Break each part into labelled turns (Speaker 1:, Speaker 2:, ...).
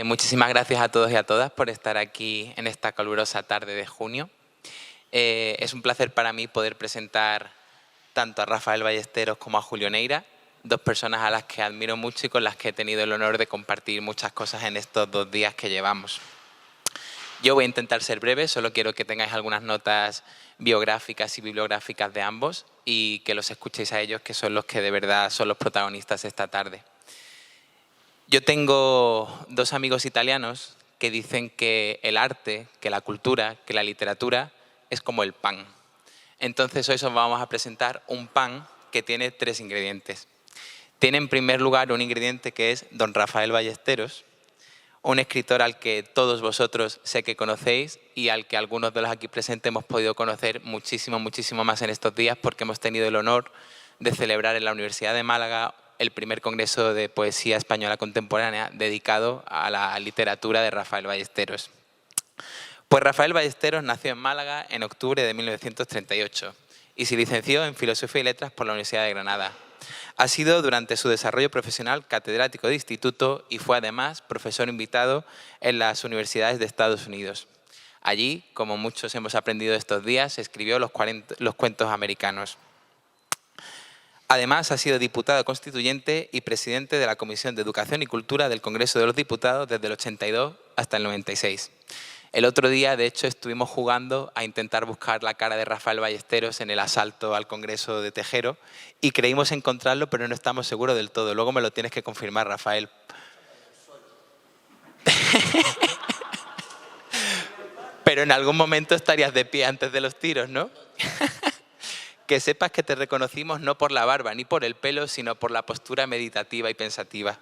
Speaker 1: Muchísimas gracias a todos y a todas por estar aquí en esta calurosa tarde de junio. Es un placer para mí poder presentar tanto a Rafael Ballesteros como a Julio Neira, dos personas a las que admiro mucho y con las que he tenido el honor de compartir muchas cosas en estos 2 días que llevamos. Yo voy a intentar ser breve, solo quiero que tengáis algunas notas biográficas y bibliográficas de ambos y que los escuchéis a ellos, que son los que de verdad son los protagonistas esta tarde. Yo tengo 2 amigos italianos que dicen que el arte, que la cultura, que la literatura es como el pan. Entonces hoy os vamos a presentar un pan que tiene 3 ingredientes. Tiene en primer lugar un ingrediente que es don Rafael Ballesteros, un escritor al que todos vosotros sé que conocéis y al que algunos de los aquí presentes hemos podido conocer muchísimo, muchísimo más en estos días porque hemos tenido el honor de celebrar en la Universidad de Málaga el primer congreso de poesía española contemporánea dedicado a la literatura de Rafael Ballesteros. Pues Rafael Ballesteros nació en Málaga en octubre de 1938 y se licenció en Filosofía y Letras por la Universidad de Granada. Ha sido durante su desarrollo profesional catedrático de instituto y fue además profesor invitado en las universidades de Estados Unidos. Allí, como muchos hemos aprendido estos días, escribió los cuentos americanos. Además, ha sido diputado constituyente y presidente de la Comisión de Educación y Cultura del Congreso de los Diputados desde el 82 hasta el 96. El otro día, de hecho, estuvimos jugando a intentar buscar la cara de Rafael Ballesteros en el asalto al Congreso de Tejero y creímos encontrarlo, pero no estamos seguros del todo. Luego me lo tienes que confirmar, Rafael. Pero en algún momento estarías de pie antes de los tiros, ¿no? Que sepas que te reconocimos no por la barba ni por el pelo, sino por la postura meditativa y pensativa.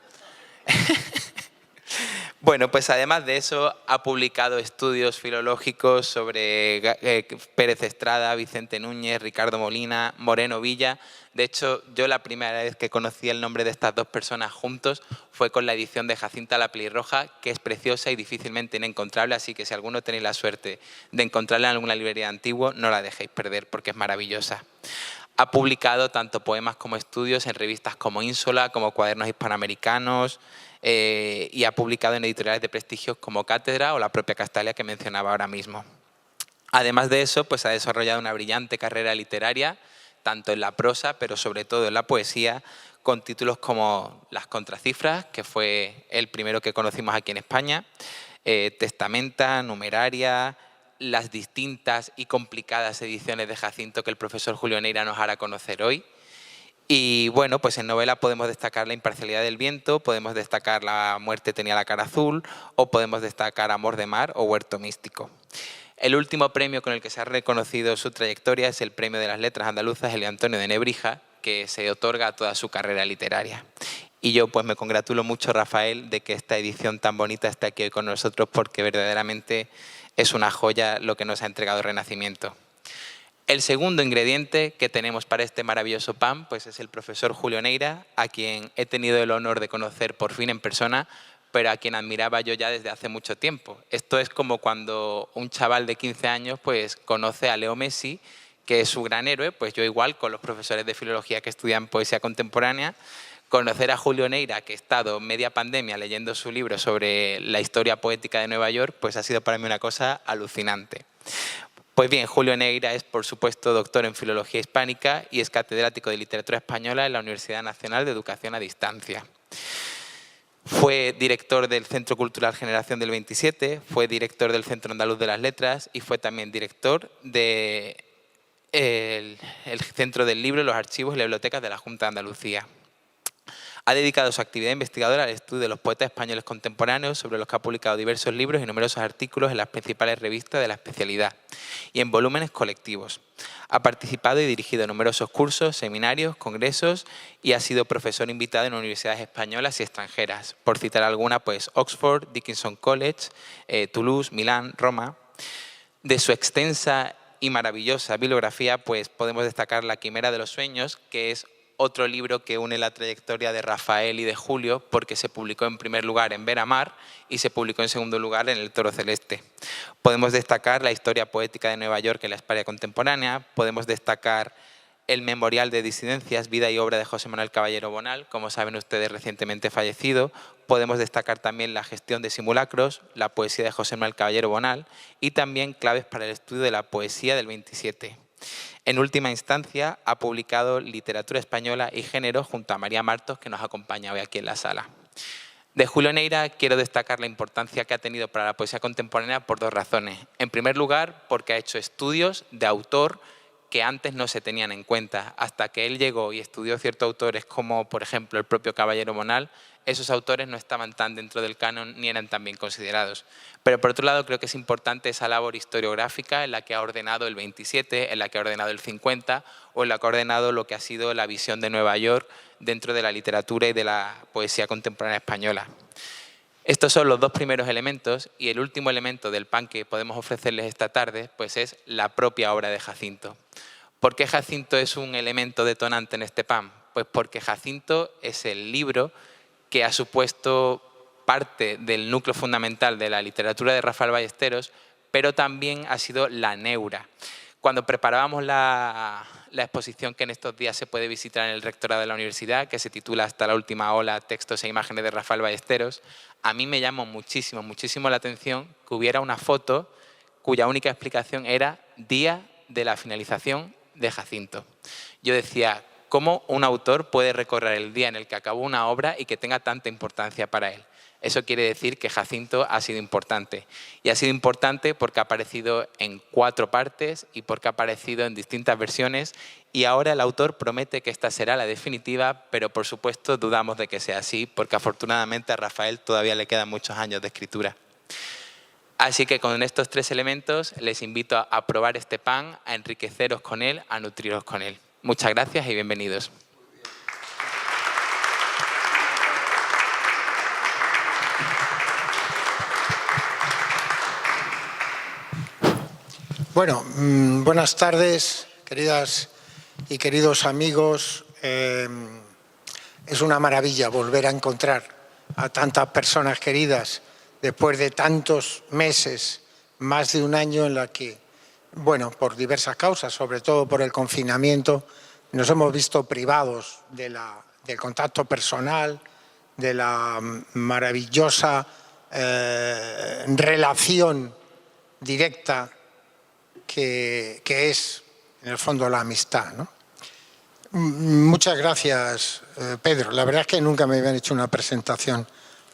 Speaker 1: Bueno, pues además de eso ha publicado estudios filológicos sobre Pérez Estrada, Vicente Núñez, Ricardo Molina, Moreno Villa. De hecho, yo la primera vez que conocí el nombre de estas 2 personas juntos fue con la edición de Jacinta la Pelirroja, que es preciosa y difícilmente inencontrable, así que si alguno tenéis la suerte de encontrarla en alguna librería antigua, no la dejéis perder porque es maravillosa. Ha publicado tanto poemas como estudios en revistas como Ínsola, como Cuadernos Hispanoamericanos, y ha publicado en editoriales de prestigios como Cátedra o la propia Castalia que mencionaba ahora mismo. Además de eso, pues ha desarrollado una brillante carrera literaria, tanto en la prosa, pero sobre todo en la poesía, con títulos como Las Contracifras, que fue el primero que conocimos aquí en España, Testamenta, Numeraria, las distintas y complicadas ediciones de Jacinto que el profesor Julio Neira nos hará conocer hoy. Y bueno, pues en novela podemos destacar La imparcialidad del viento, podemos destacar La muerte tenía la cara azul o podemos destacar Amor de mar o Huerto místico. El último premio con el que se ha reconocido su trayectoria es el Premio de las Letras Andaluzas Elio Antonio de Nebrija, que se otorga a toda su carrera literaria. Y yo pues me congratulo mucho, Rafael, de que esta edición tan bonita esté aquí hoy con nosotros porque verdaderamente es una joya lo que nos ha entregado Renacimiento. El segundo ingrediente que tenemos para este maravilloso pan pues es el profesor Julio Neira, a quien he tenido el honor de conocer por fin en persona, pero a quien admiraba yo ya desde hace mucho tiempo. Esto es como cuando un chaval de 15 años pues conoce a Leo Messi, que es su gran héroe, pues yo igual con los profesores de filología que estudian poesía contemporánea, conocer a Julio Neira, que he estado media pandemia leyendo su libro sobre la historia poética de Nueva York, pues ha sido para mí una cosa alucinante. Pues bien, Julio Neira es, por supuesto, doctor en Filología Hispánica y es catedrático de Literatura Española en la Universidad Nacional de Educación a Distancia. Fue director del Centro Cultural Generación del 27, fue director del Centro Andaluz de las Letras y fue también director del Centro del Libro, los Archivos y las Bibliotecas de la Junta de Andalucía. Ha dedicado su actividad investigadora al estudio de los poetas españoles contemporáneos, sobre los que ha publicado diversos libros y numerosos artículos en las principales revistas de la especialidad y en volúmenes colectivos. Ha participado y dirigido numerosos cursos, seminarios, congresos y ha sido profesor invitado en universidades españolas y extranjeras. Por citar alguna, pues Oxford, Dickinson College, Toulouse, Milán, Roma. De su extensa y maravillosa bibliografía, pues podemos destacar La Quimera de los Sueños, que es otro libro que une la trayectoria de Rafael y de Julio, porque se publicó en primer lugar en Ver a Mar y se publicó en segundo lugar en El Toro Celeste. Podemos destacar La historia poética de Nueva York en la España contemporánea, podemos destacar el Memorial de Disidencias, vida y obra de José Manuel Caballero Bonal, como saben ustedes, recientemente fallecido. Podemos destacar también la gestión de simulacros, la poesía de José Manuel Caballero Bonal y también claves para el estudio de la poesía del 27. En última instancia, ha publicado Literatura Española y Género junto a María Martos, que nos acompaña hoy aquí en la sala. De Julio Neira quiero destacar la importancia que ha tenido para la poesía contemporánea por dos razones. En primer lugar, porque ha hecho estudios de autor que antes no se tenían en cuenta. Hasta que él llegó y estudió ciertos autores como, por ejemplo, el propio Caballero Bonal, esos autores no estaban tan dentro del canon ni eran tan bien considerados. Pero por otro lado, creo que es importante esa labor historiográfica en la que ha ordenado el 27, en la que ha ordenado el 50 o en la que ha ordenado lo que ha sido la visión de Nueva York dentro de la literatura y de la poesía contemporánea española. Estos son los dos primeros elementos y el último elemento del pan que podemos ofrecerles esta tarde pues es la propia obra de Jacinto. ¿Por qué Jacinto es un elemento detonante en este pan? Pues porque Jacinto es el libro que ha supuesto parte del núcleo fundamental de la literatura de Rafael Ballesteros, pero también ha sido la neura. Cuando preparábamos la exposición que en estos días se puede visitar en el rectorado de la universidad, que se titula Hasta la última ola, textos e imágenes de Rafael Ballesteros, a mí me llamó muchísimo la atención que hubiera una foto cuya única explicación era día de la finalización de Jacinto. Yo decía, ¿cómo un autor puede recorrer el día en el que acabó una obra y que tenga tanta importancia para él? Eso quiere decir que Jacinto ha sido importante. Y ha sido importante porque ha aparecido en 4 partes y porque ha aparecido en distintas versiones. Y ahora el autor promete que esta será la definitiva, pero por supuesto dudamos de que sea así, porque afortunadamente a Rafael todavía le quedan muchos años de escritura. Así que con estos 3 elementos les invito a probar este pan, a enriqueceros con él, a nutriros con él. Muchas gracias y bienvenidos.
Speaker 2: Bueno, buenas tardes, queridas y queridos amigos. Es una maravilla volver a encontrar a tantas personas queridas después de tantos meses, más de un año en la que, bueno, por diversas causas, sobre todo por el confinamiento, nos hemos visto privados del contacto personal, de la maravillosa relación directa que es, en el fondo, la amistad, ¿no? Muchas gracias, Pedro. La verdad es que nunca me habían hecho una presentación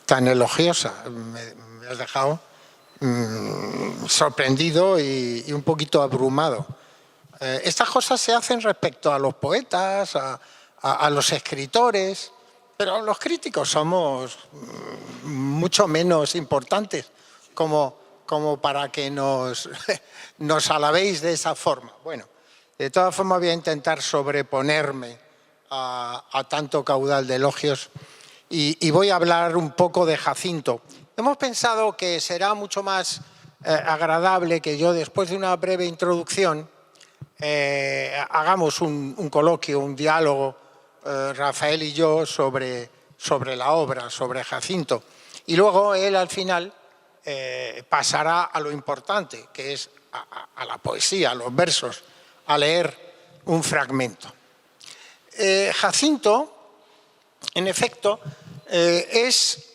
Speaker 2: tan elogiosa. Me has dejado sorprendido y un poquito abrumado. Estas cosas se hacen respecto a los poetas, a los escritores, pero los críticos somos mucho menos importantes como para que nos alabéis de esa forma. Bueno, de todas formas voy a intentar sobreponerme a tanto caudal de elogios y voy a hablar un poco de Jacinto. Hemos pensado que será mucho más agradable que yo, después de una breve introducción, hagamos un coloquio, un diálogo, Rafael y yo, sobre la obra, sobre Jacinto. Y luego él, al final, pasará a lo importante, que es a la poesía, a los versos, a leer un fragmento. Jacinto, en efecto, es,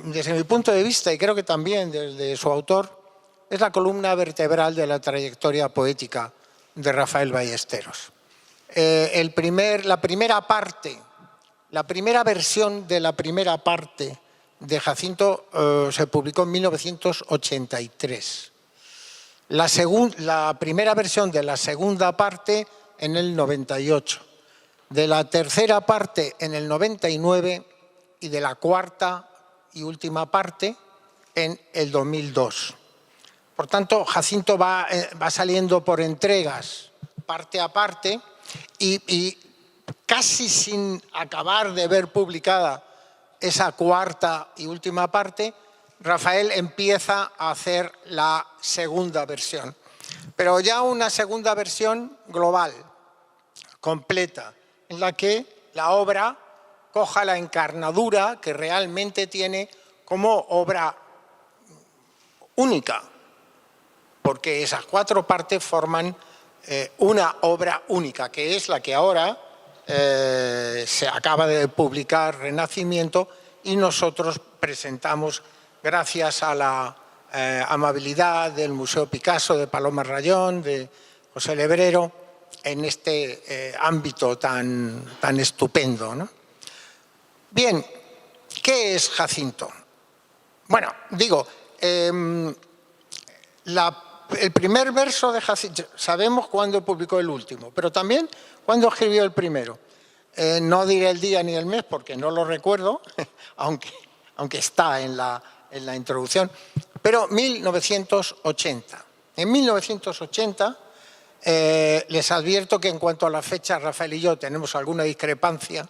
Speaker 2: desde mi punto de vista, y creo que también desde su autor, es la columna vertebral de la trayectoria poética de Rafael Ballesteros. La primera versión de la primera parte de Jacinto se publicó en 1983. La primera versión de la segunda parte en el 98. De la tercera parte en el 99 y de la cuarta y última parte en el 2002. Por tanto, Jacinto va saliendo por entregas, parte a parte, y casi sin acabar de ver publicada esa cuarta y última parte, Rafael empieza a hacer la segunda versión. Pero ya una segunda versión global, completa, en la que la obra coja la encarnadura que realmente tiene como obra única, porque esas 4 partes forman una obra única, que es la que ahora se acaba de publicar, Renacimiento, y nosotros presentamos, gracias a la amabilidad del Museo Picasso, de Paloma Rayón, de José Lebrero, en este ámbito tan estupendo, ¿no? Bien, ¿qué es Jacinto? Bueno, digo, el primer verso de Jacinto, sabemos cuándo publicó el último, pero también cuándo escribió el primero. No diré el día ni el mes porque no lo recuerdo, aunque está en la introducción, pero 1980. En 1980, les advierto que en cuanto a la fecha, Rafael y yo tenemos alguna discrepancia,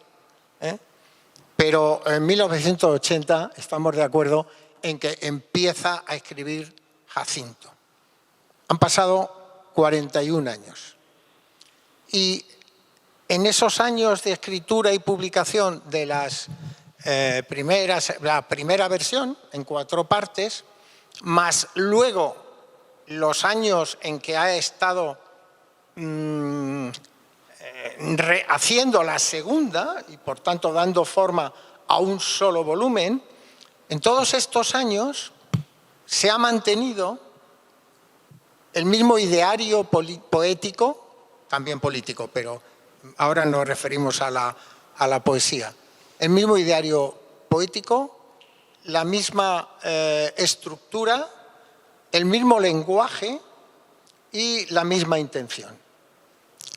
Speaker 2: pero en 1980 estamos de acuerdo en que empieza a escribir Jacinto. Han pasado 41 años. Y en esos años de escritura y publicación de la primera versión, en 4 partes, más luego los años en que ha estado haciendo la segunda y por tanto dando forma a un solo volumen, en todos estos años se ha mantenido el mismo ideario poético, también político, pero ahora nos referimos a la poesía, el mismo ideario poético, la misma estructura, el mismo lenguaje y la misma intención.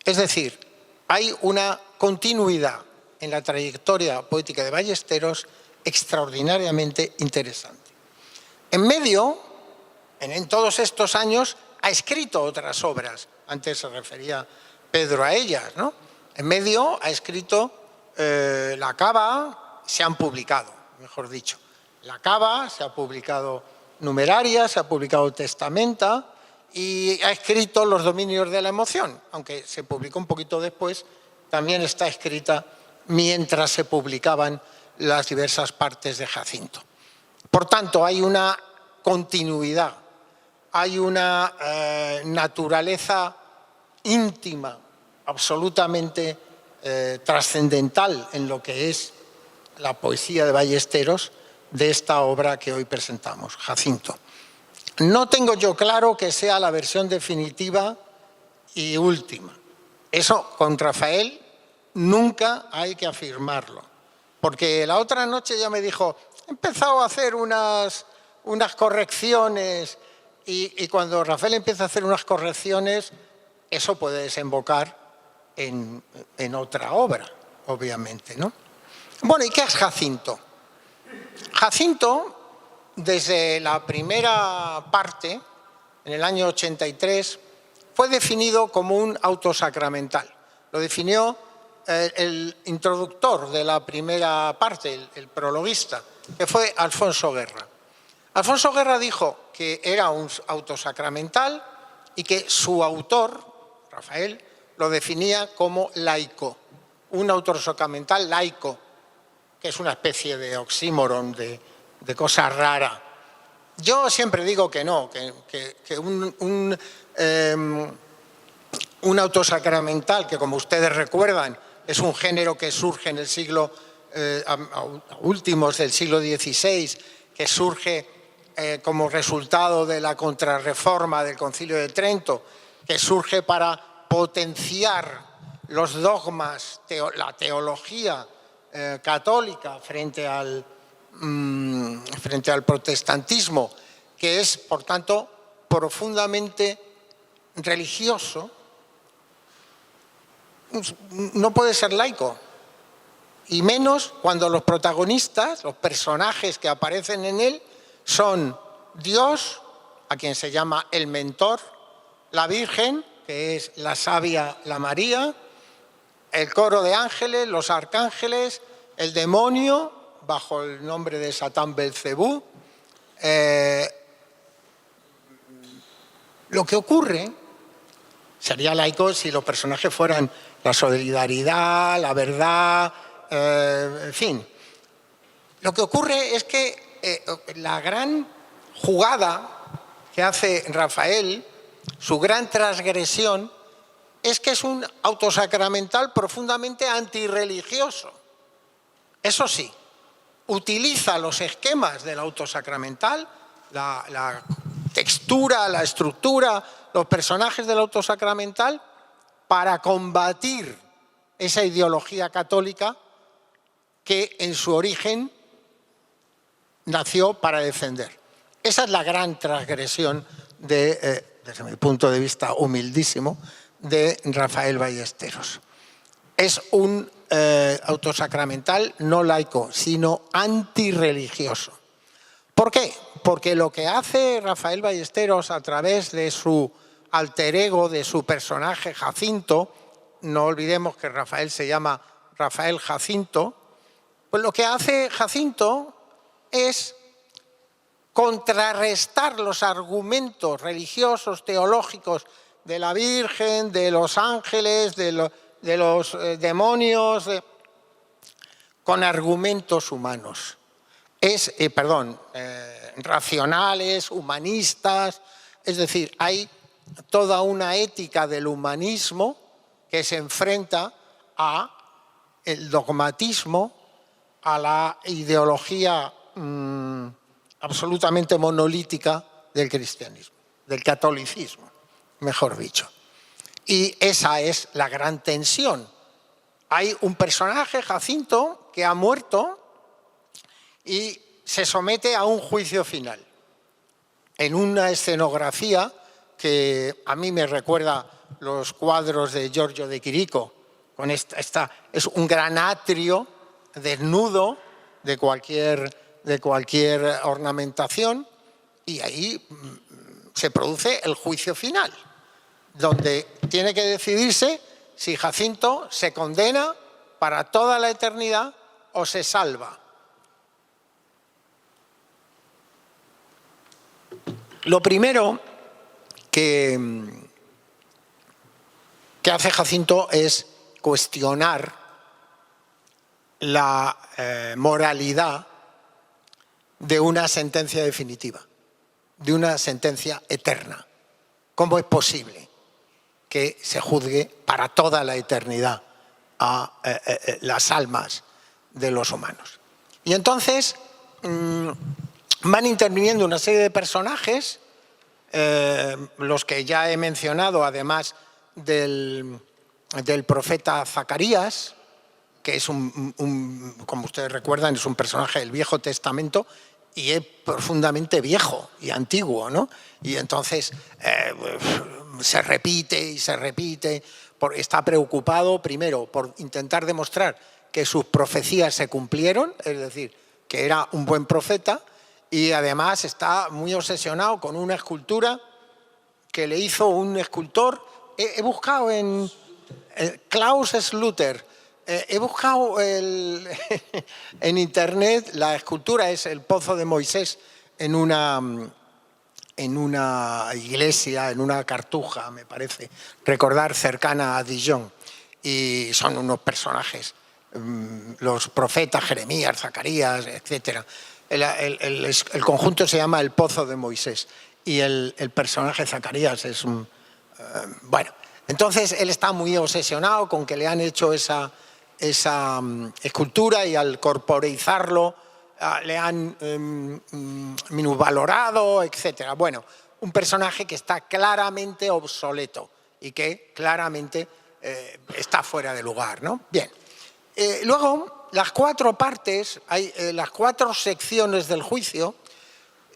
Speaker 2: Es decir, hay una continuidad en la trayectoria poética de Ballesteros extraordinariamente interesante. En medio, en todos estos años, ha escrito otras obras. Antes se refería Pedro a ellas, ¿no? En medio ha escrito La Cava, se han publicado, mejor dicho. La Cava, se ha publicado Numeraria, se ha publicado Testamenta y ha escrito Los dominios de la emoción, aunque se publicó un poquito después, también está escrita mientras se publicaban las diversas partes de Jacinto. Por tanto, hay una continuidad, hay una naturaleza íntima, absolutamente trascendental en lo que es la poesía de Ballesteros de esta obra que hoy presentamos, Jacinto. No tengo yo claro que sea la versión definitiva y última. Eso con Rafael nunca hay que afirmarlo, porque la otra noche ya me dijo, he empezado a hacer unas correcciones y cuando Rafael empieza a hacer unas correcciones, eso puede desembocar en otra obra, obviamente, ¿no? Bueno, ¿y qué es Jacinto? Jacinto, desde la primera parte, en el año 83, fue definido como un autosacramental. Lo definió el introductor de la primera parte, el prologuista, que fue Alfonso Guerra. Alfonso Guerra dijo que era un autosacramental y que su autor, Rafael, lo definía como laico, un autosacramental laico, que es una especie de oxímoron, de cosa rara. Yo siempre digo que no, que un autosacramental, que como ustedes recuerdan, es un género que surge en el siglo, últimos del siglo XVI, que surge como resultado de la contrarreforma del Concilio de Trento, que surge para potenciar los dogmas, la teología católica frente al protestantismo, que es, por tanto, profundamente religioso, no puede ser laico. Y menos cuando los protagonistas, los personajes que aparecen en él, son Dios, a quien se llama el mentor, la Virgen, que es la sabia, la María, el coro de ángeles, los arcángeles, el demonio, bajo el nombre de Satán Belcebú. Lo que ocurre, sería laico si los personajes fueran la solidaridad, la verdad, en fin. Lo que ocurre es que la gran jugada que hace Rafael, su gran transgresión, es que es un autosacramental profundamente antirreligioso. Eso sí, utiliza los esquemas del autosacramental, la textura, la estructura, los personajes del autosacramental para combatir esa ideología católica que en su origen nació para defender. Esa es la gran transgresión, desde mi punto de vista humildísimo, de Rafael Ballesteros. Es un autosacramental no laico, sino antirreligioso. ¿Por qué? Porque lo que hace Rafael Ballesteros a través de su alter ego, de su personaje Jacinto, no olvidemos que Rafael se llama Rafael Jacinto, pues lo que hace Jacinto es contrarrestar los argumentos religiosos, teológicos de la Virgen, de los ángeles, de los demonios, con argumentos humanos. Racionales, humanistas, es decir, hay toda una ética del humanismo que se enfrenta al dogmatismo, a la ideología absolutamente monolítica del cristianismo, del catolicismo, mejor dicho. Y esa es la gran tensión. Hay un personaje, Jacinto, que ha muerto y se somete a un juicio final en una escenografía que a mí me recuerda los cuadros de Giorgio de Chirico. Es un gran atrio desnudo de cualquier ornamentación, y ahí se produce el juicio final, donde tiene que decidirse si Jacinto se condena para toda la eternidad o se salva. Lo primero que hace Jacinto es cuestionar la moralidad de una sentencia definitiva, de una sentencia eterna. ¿Cómo es posible que se juzgue para toda la eternidad a las almas de los humanos? Y entonces van interviniendo una serie de personajes, los que ya he mencionado, además del profeta Zacarías, que es como ustedes recuerdan, es un personaje del Viejo Testamento y es profundamente viejo y antiguo, ¿no? Y entonces se repite y se repite, está preocupado primero por intentar demostrar que sus profecías se cumplieron, es decir, que era un buen profeta, y además está muy obsesionado con una escultura que le hizo un escultor. He buscado en Klaus Schluter, he buscado en internet, la escultura es el Pozo de Moisés en una iglesia, en una cartuja, me parece recordar, cercana a Dijon. Y son unos personajes, los profetas Jeremías, Zacarías, etc. El conjunto se llama el Pozo de Moisés y el personaje Zacarías es un... bueno, entonces él está muy obsesionado con que le han hecho esa escultura y al corporeizarlo le han minusvalorado, etc. Bueno, un personaje que está claramente obsoleto y que claramente está fuera de lugar, ¿no? Bien. Luego, las cuatro partes, las cuatro secciones del juicio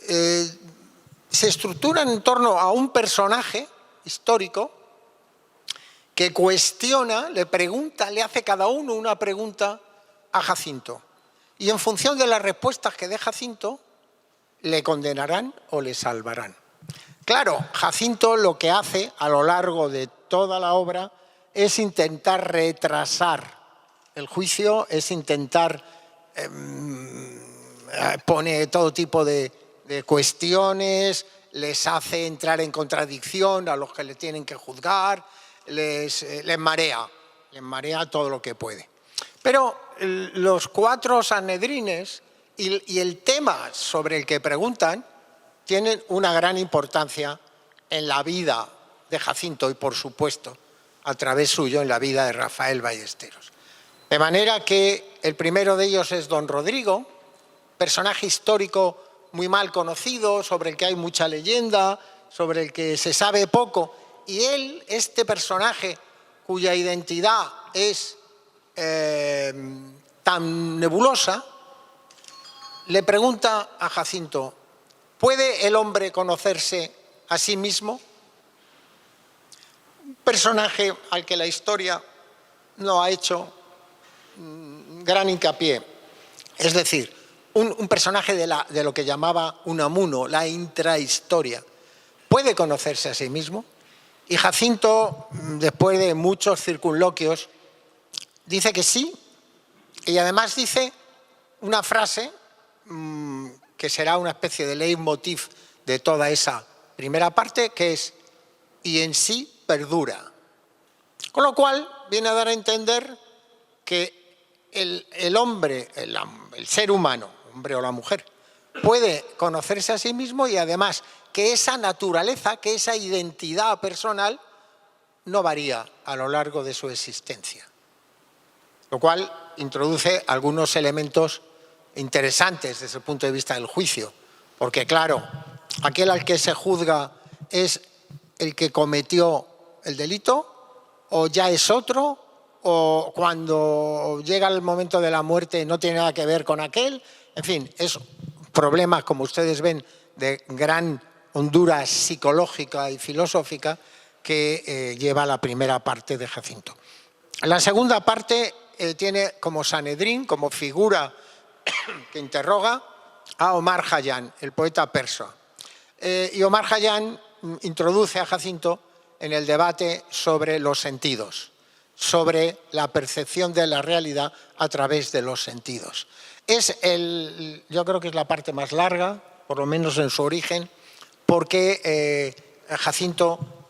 Speaker 2: se estructuran en torno a un personaje histórico que cuestiona, le pregunta, le hace cada uno una pregunta a Jacinto. Y en función de las respuestas que dé Jacinto, le condenarán o le salvarán. Claro, Jacinto lo que hace a lo largo de toda la obra es intentar retrasar el juicio, es intentar pone todo tipo de cuestiones, les hace entrar en contradicción a los que le tienen que juzgar, les marea todo lo que puede. Pero los cuatro sanedrines y el tema sobre el que preguntan tienen una gran importancia en la vida de Jacinto y, por supuesto, a través suyo en la vida de Rafael Ballesteros. De manera que el primero de ellos es don Rodrigo, personaje histórico muy mal conocido, sobre el que hay mucha leyenda, sobre el que se sabe poco. Y él, este personaje cuya identidad es tan nebulosa, le pregunta a Jacinto: ¿puede el hombre conocerse a sí mismo? Un personaje al que la historia no ha hecho gran hincapié. Es decir, un personaje de lo que llamaba Unamuno, la intrahistoria. ¿Puede conocerse a sí mismo? Y Jacinto, después de muchos circunloquios, dice que sí, y además dice una frase que será una especie de leitmotiv de toda esa primera parte, que es: y en sí perdura. Con lo cual viene a dar a entender que el hombre, el ser humano, hombre o la mujer, puede conocerse a sí mismo, y además que esa naturaleza, que esa identidad personal no varía a lo largo de su existencia. Lo cual introduce algunos elementos interesantes desde el punto de vista del juicio, porque claro, aquel al que se juzga es el que cometió el delito, o ya es otro, o cuando llega el momento de la muerte no tiene nada que ver con aquel. En fin, es problemas, como ustedes ven, de gran hondura psicológica y filosófica que lleva la primera parte de Jacinto. La segunda parte tiene como Sanedrín, como figura que interroga, a Omar Khayyam, el poeta persa. Y Omar Khayyam introduce a Jacinto en el debate sobre los sentidos, sobre la percepción de la realidad a través de los sentidos. Yo creo que es la parte más larga, por lo menos en su origen, porque Jacinto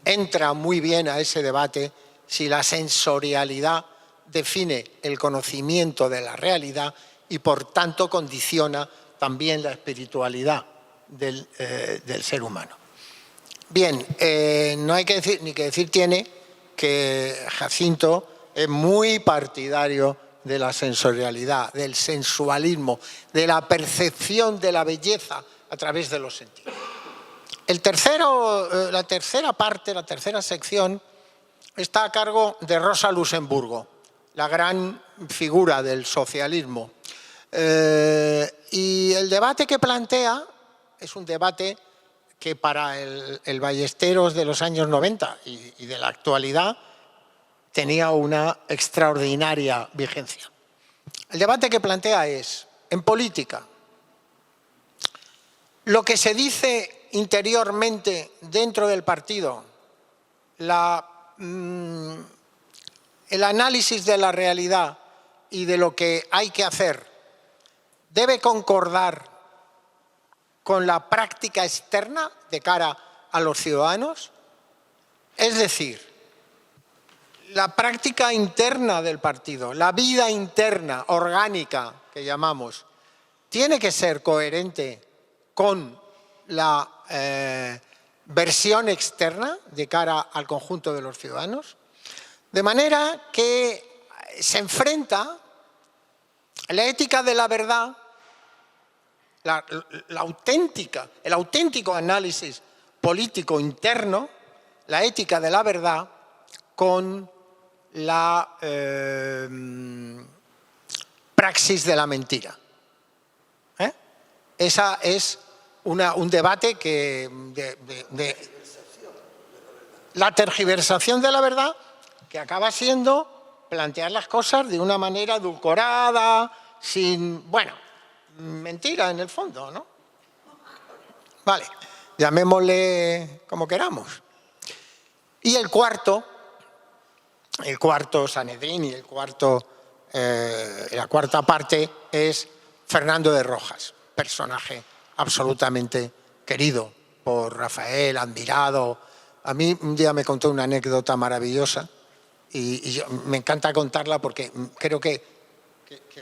Speaker 2: entra muy bien a ese debate si la sensorialidad define el conocimiento de la realidad y por tanto condiciona también la espiritualidad del ser humano. Bien, no hay que decir, ni que decir tiene, que Jacinto es muy partidario de la sensorialidad, del sensualismo, de la percepción de la belleza a través de los sentidos. La tercera parte, la tercera sección, está a cargo de Rosa Luxemburgo, la gran figura del socialismo. Y el debate que plantea es un debate que para el Ballesteros de los años 90 y de la actualidad tenía una extraordinaria vigencia. El debate que plantea es: en política, lo que se dice interiormente dentro del partido, el análisis de la realidad y de lo que hay que hacer, debe concordar con la práctica externa de cara a los ciudadanos. Es decir, la práctica interna del partido, la vida interna, orgánica, que llamamos, tiene que ser coherente con la versión externa de cara al conjunto de los ciudadanos, de manera que se enfrenta la ética de la verdad, el auténtico análisis político interno, la ética de la verdad, con la praxis de la mentira. Esa es un debate de la tergiversación de la verdad, que acaba siendo plantear las cosas de una manera edulcorada, sin, bueno, mentira en el fondo, ¿no? Vale, llamémosle como queramos. Y el cuarto Sanedrín y la cuarta parte es Fernando de Rojas, personaje absolutamente querido por Rafael, admirado. A mí un día me contó una anécdota maravillosa y me encanta contarla porque creo que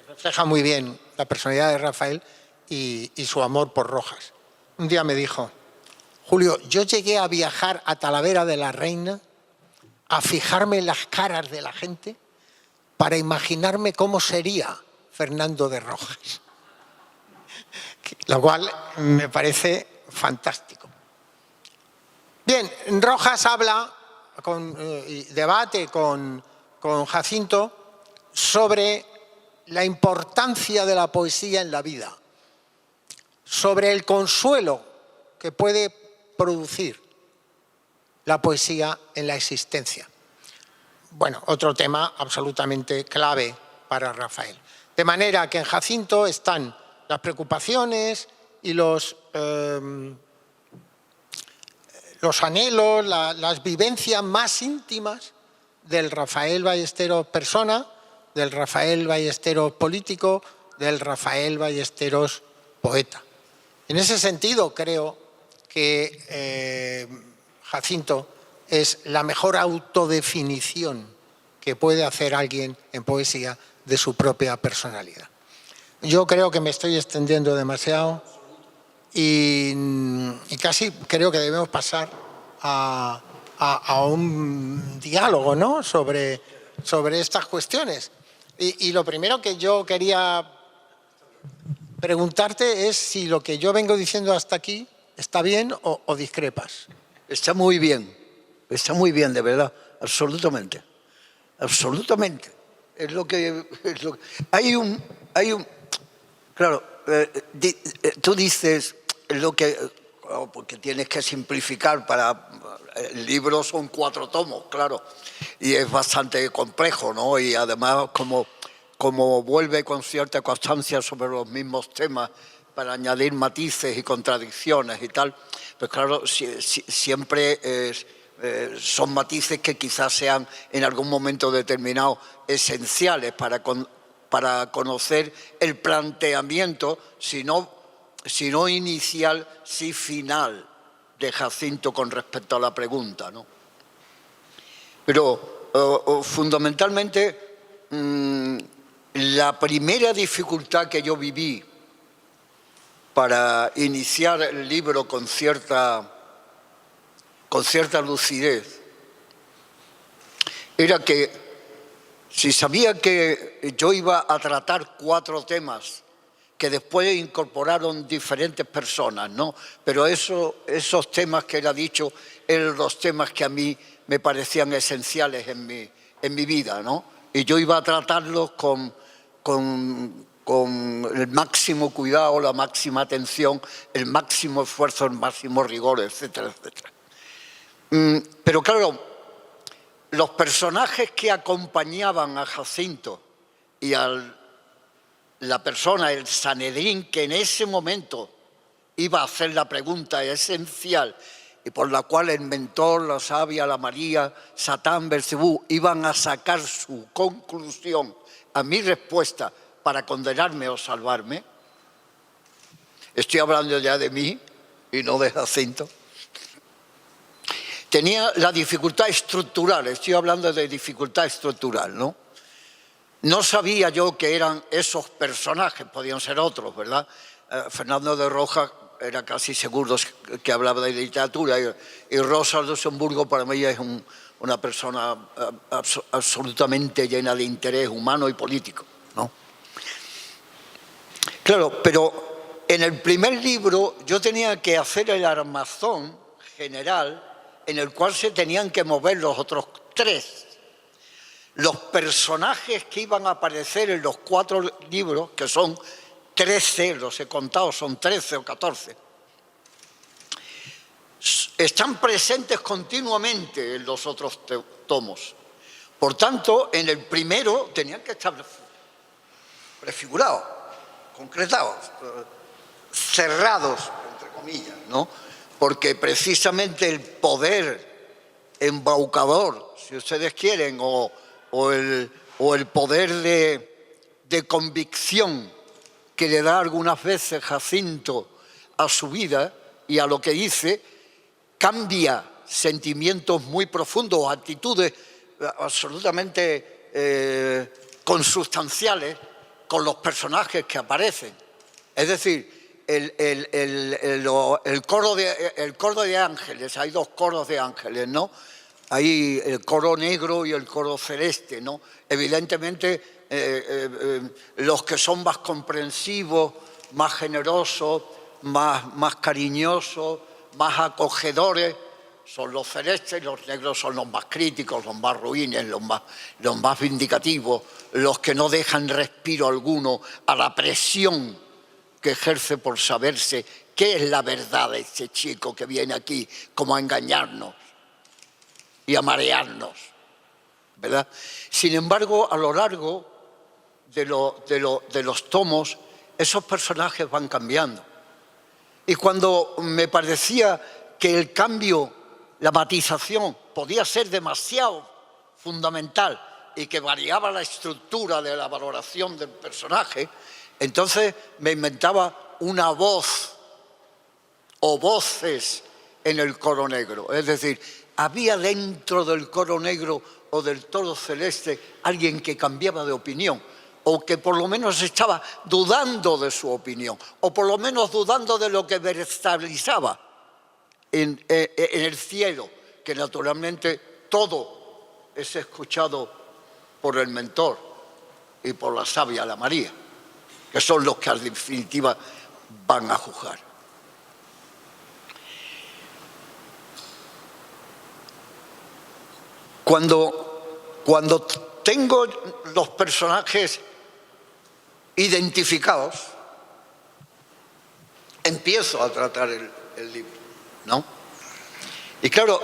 Speaker 2: refleja muy bien la personalidad de Rafael y su amor por Rojas. Un día me dijo: Julio, yo llegué a viajar a Talavera de la Reina a fijarme en las caras de la gente para imaginarme cómo sería Fernando de Rojas. Lo cual me parece fantástico. Bien, Rojas habla y debate con Jacinto sobre la importancia de la poesía en la vida, sobre el consuelo que puede producir la poesía en la existencia. Bueno, otro tema absolutamente clave para Rafael. De manera que en Jacinto están las preocupaciones y los anhelos, las vivencias más íntimas del Rafael Ballesteros persona, del Rafael Ballesteros político, del Rafael Ballesteros poeta. En ese sentido, creo que Jacinto es la mejor autodefinición que puede hacer alguien en poesía de su propia personalidad. Yo creo que me estoy extendiendo demasiado y casi creo que debemos pasar a un diálogo, ¿no?, sobre estas cuestiones. Y lo primero que yo quería preguntarte es si lo que yo vengo diciendo hasta aquí está bien o discrepas.
Speaker 3: Está muy bien, de verdad, absolutamente. Absolutamente. Claro, tú dices porque tienes que simplificar el libro son 4 tomos, claro, y es bastante complejo, ¿no? Y además como vuelve con cierta constancia sobre los mismos temas para añadir matices y contradicciones y tal, pues claro, siempre son matices que quizás sean en algún momento determinado esenciales para conocer el planteamiento, si no inicial, sí final de Jacinto con respecto a la pregunta, ¿no? Pero fundamentalmente la primera dificultad que yo viví para iniciar el libro con cierta lucidez era que si sabía que yo iba a tratar 4 temas que después incorporaron diferentes personas, ¿no? Pero esos temas que él ha dicho eran los temas que a mí me parecían esenciales en mi vida, ¿no? Y yo iba a tratarlos con el máximo cuidado, la máxima atención, el máximo esfuerzo, el máximo rigor, etcétera, etcétera. Pero claro, los personajes que acompañaban a Jacinto y la persona, el Sanedrín, que en ese momento iba a hacer la pregunta esencial y por la cual el mentor, la sabia, la María, Satán, Belcebú, iban a sacar su conclusión a mi respuesta para condenarme o salvarme. Estoy hablando ya de mí y no de Jacinto. Tenía la dificultad estructural, estoy hablando de dificultad estructural, ¿no? No sabía yo que eran esos personajes, podían ser otros, ¿verdad? Fernando de Rojas era casi seguro que hablaba de literatura y Rosa Luxemburgo para mí es una persona absolutamente llena de interés humano y político, ¿no? Claro, pero en el primer libro yo tenía que hacer el armazón general en el cual se tenían que mover los otros 3. Los personajes que iban a aparecer en los 4 libros, que son 13, los he contado, son 13 o 14, están presentes continuamente en los otros tomos. Por tanto, en el primero tenían que estar prefigurados, concretados, cerrados, entre comillas, ¿no? Porque precisamente el poder embaucador, si ustedes quieren, o el poder de convicción que le da algunas veces Jacinto a su vida y a lo que dice, cambia sentimientos muy profundos o actitudes absolutamente consustanciales con los personajes que aparecen. Es decir, el coro de ángeles, hay 2 coros de ángeles, ¿no? ahí el coro negro y el coro celeste, ¿no? Evidentemente, los que son más comprensivos, más generosos, más cariñosos, más acogedores, son los celestes, y los negros son los más críticos, los más ruines, los más vindicativos, los que no dejan respiro alguno a la presión que ejerce por saberse qué es la verdad de este chico que viene aquí como a engañarnos y a marearnos, ¿verdad? Sin embargo, a lo largo de los tomos, esos personajes van cambiando. Y cuando me parecía que el cambio, la matización, podía ser demasiado fundamental y que variaba la estructura de la valoración del personaje, entonces me inventaba una voz o voces en el coro negro. Es decir, había dentro del coro negro o del toro celeste alguien que cambiaba de opinión, o que por lo menos estaba dudando de su opinión, o por lo menos dudando de lo que versalizaba en el cielo, que naturalmente todo es escuchado por el mentor y por la sabia, la María, que son los que en definitiva van a juzgar. Cuando tengo los personajes identificados, empiezo a tratar el libro, ¿no? Y claro,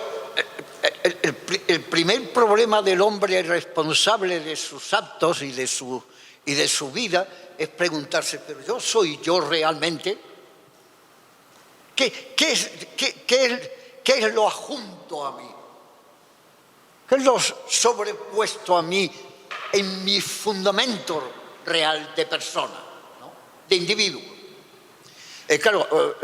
Speaker 3: el primer problema del hombre responsable de sus actos y de su vida es preguntarse, ¿pero yo soy yo realmente? ¿Qué es lo adjunto a mí? ¿Qué es lo sobrepuesto a mí en mi fundamento real de persona, ¿no? De individuo? Claro,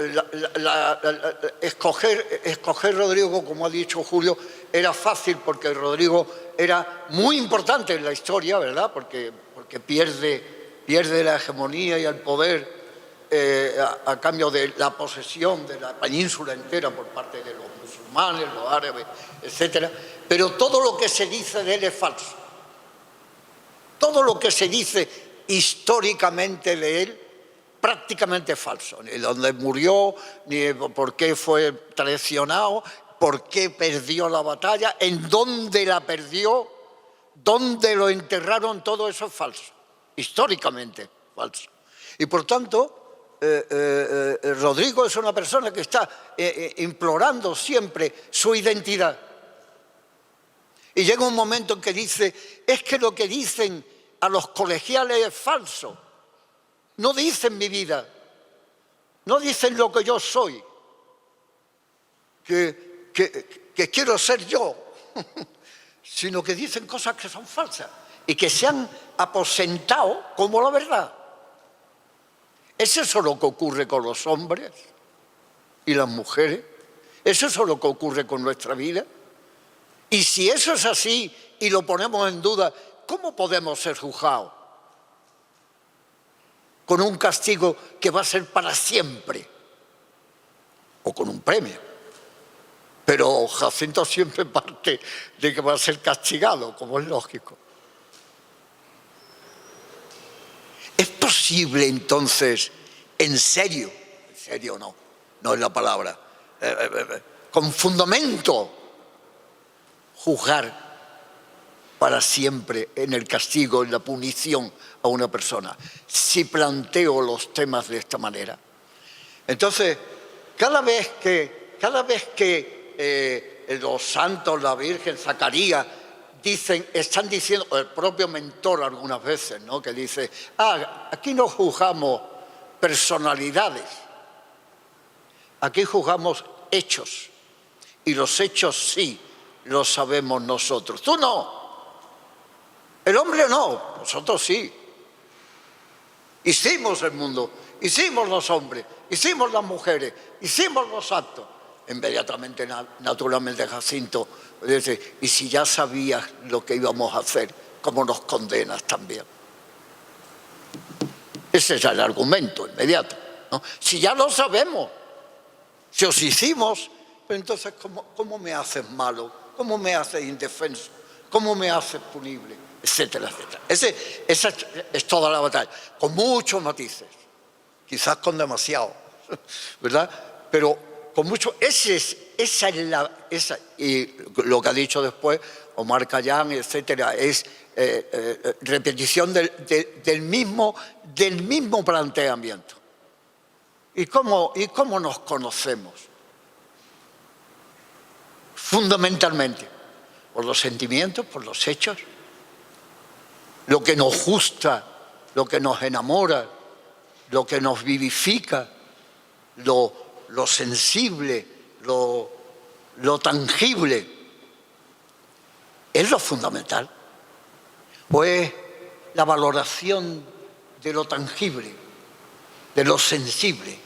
Speaker 3: escoger Rodrigo, como ha dicho Julio, era fácil porque Rodrigo era muy importante en la historia, ¿verdad? Porque pierde la hegemonía y el poder a cambio de la posesión de la península entera por parte de los musulmanes, los árabes, etc. Pero todo lo que se dice de él es falso. Todo lo que se dice históricamente de él prácticamente falso, ni dónde murió, ni por qué fue traicionado, por qué perdió la batalla, en dónde la perdió, dónde lo enterraron, todo eso es falso, históricamente falso. Y por tanto, Rodrigo es una persona que está implorando siempre su identidad. Y llega un momento en que dice, es que lo que dicen a los colegiales es falso. No dicen mi vida, no dicen lo que yo soy, que quiero ser yo, sino que dicen cosas que son falsas y que se han aposentado como la verdad. ¿Es eso lo que ocurre con los hombres y las mujeres? ¿Es eso lo que ocurre con nuestra vida? Y si eso es así y lo ponemos en duda, ¿cómo podemos ser juzgados? Con un castigo que va a ser para siempre, o con un premio. Pero Jacinto siempre parte de que va a ser castigado, como es lógico. ¿Es posible entonces, en serio no es la palabra, con fundamento, juzgar para siempre en el castigo, en la punición a una persona, si planteo los temas de esta manera? Entonces, cada vez que los santos, la Virgen, Zacarías, están diciendo, el propio mentor algunas veces, ¿no? Que dice, aquí no juzgamos personalidades, aquí juzgamos hechos, y los hechos sí los sabemos nosotros. Tú no. El hombre no, nosotros sí. Hicimos el mundo, hicimos los hombres, hicimos las mujeres, hicimos los actos. Inmediatamente, naturalmente, Jacinto dice, y si ya sabías lo que íbamos a hacer, ¿cómo nos condenas también? Ese es el argumento inmediato, ¿no? Si ya lo sabemos, si os hicimos, pues entonces ¿cómo me haces malo ¿Cómo me haces indefenso? ¿Cómo me haces punible? Etcétera, etcétera. Esa es toda la batalla, con muchos matices, quizás con demasiado, ¿verdad? Pero con mucho, y lo que ha dicho después Omar Khayyam, etcétera, es repetición del mismo planteamiento. ¿Y cómo nos conocemos? Fundamentalmente, por los sentimientos, por los hechos, lo que nos gusta, lo que nos enamora, lo que nos vivifica, lo sensible, lo tangible. Es lo fundamental. Pues la valoración de lo tangible, de lo sensible.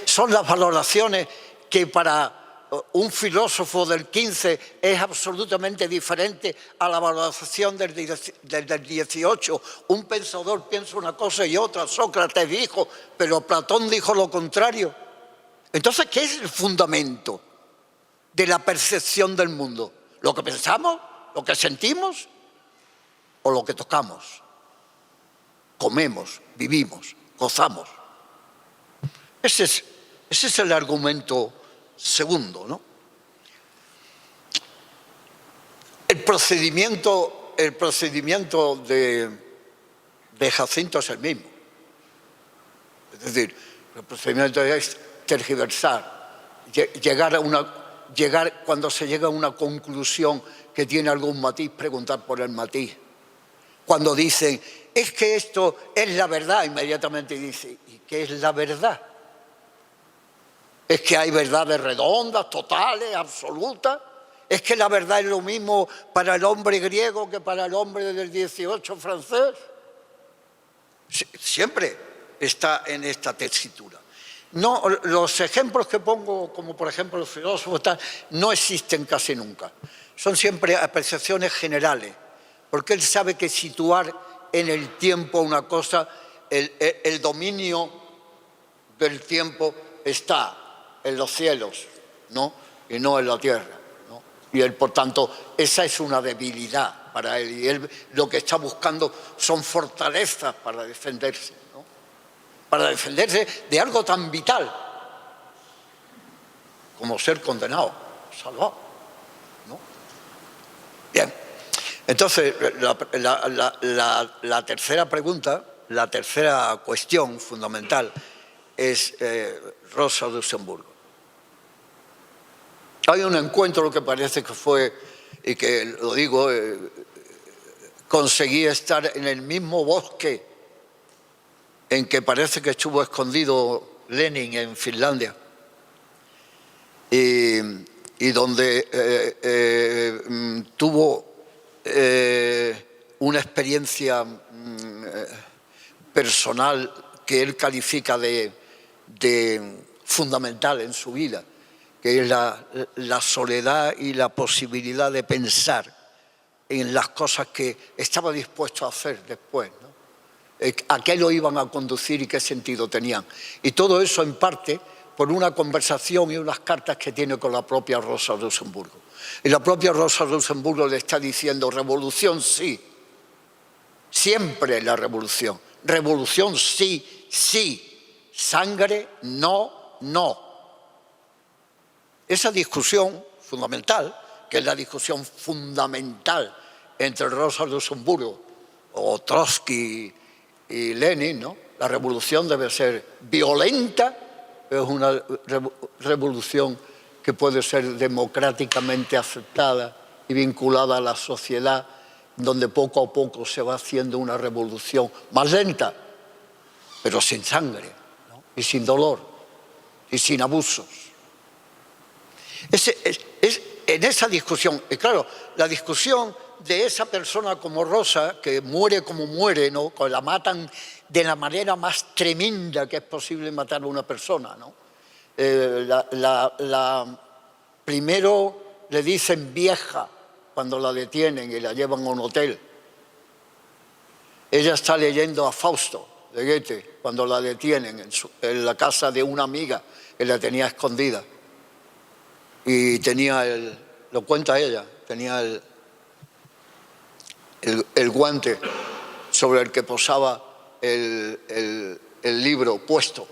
Speaker 3: Son las valoraciones que para un filósofo del XV es absolutamente diferente a la valoración del XVIII. Un pensador piensa una cosa y otra, Sócrates dijo, pero Platón dijo lo contrario. Entonces, ¿qué es el fundamento de la percepción del mundo? ¿Lo que pensamos? ¿Lo que sentimos? ¿O lo que tocamos? Comemos, vivimos, gozamos. Ese es el argumento segundo, ¿no? El procedimiento de Jacinto es el mismo. Es decir, el procedimiento es tergiversar, llegar cuando se llega a una conclusión que tiene algún matiz, preguntar por el matiz. Cuando dicen, es que esto es la verdad, inmediatamente dice, ¿y qué es la verdad? ¿Es que hay verdades redondas, totales, absolutas? ¿Es que la verdad es lo mismo para el hombre griego que para el hombre del 18 francés? Siempre está en esta tesitura. No, los ejemplos que pongo, como por ejemplo los filósofos, no existen casi nunca. Son siempre apreciaciones generales, porque él sabe que situar en el tiempo una cosa, el dominio del tiempo está en los cielos, ¿no? Y no en la tierra, ¿no? Y él, por tanto, esa es una debilidad para él. Y él lo que está buscando son fortalezas para defenderse, ¿no? Para defenderse de algo tan vital como ser condenado, salvado, ¿no? Bien. Entonces, la tercera pregunta, la tercera cuestión fundamental es Rosa Luxemburgo. Hay un encuentro que parece que fue, y que lo digo, conseguí estar en el mismo bosque en que parece que estuvo escondido Lenin en Finlandia, y donde tuvo una experiencia personal que él califica de fundamental en su vida, que es la soledad y la posibilidad de pensar en las cosas que estaba dispuesto a hacer después, ¿no? A qué lo iban a conducir y qué sentido tenían. Y todo eso en parte por una conversación y unas cartas que tiene con la propia Rosa Luxemburgo. Y la propia Rosa Luxemburgo le está diciendo, revolución sí, siempre la revolución. Revolución sí, sí, sangre no, no. Esa discusión fundamental, que es la discusión fundamental entre Rosa Luxemburgo o Trotsky y Lenin, ¿no? La revolución debe ser violenta, es una revolución que puede ser democráticamente aceptada y vinculada a la sociedad, donde poco a poco se va haciendo una revolución más lenta, pero sin sangre, ¿no? Y sin dolor y sin abusos. Es en esa discusión, y claro, la discusión de esa persona como Rosa, que muere como muere, ¿no? Que la matan de la manera más tremenda que es posible matar a una persona, ¿no? Primero le dicen vieja cuando la detienen y la llevan a un hotel. Ella está leyendo a Fausto de Goethe cuando la detienen en la casa de una amiga que la tenía escondida y tenía lo cuenta ella, tenía el guante sobre el que posaba el libro puesto.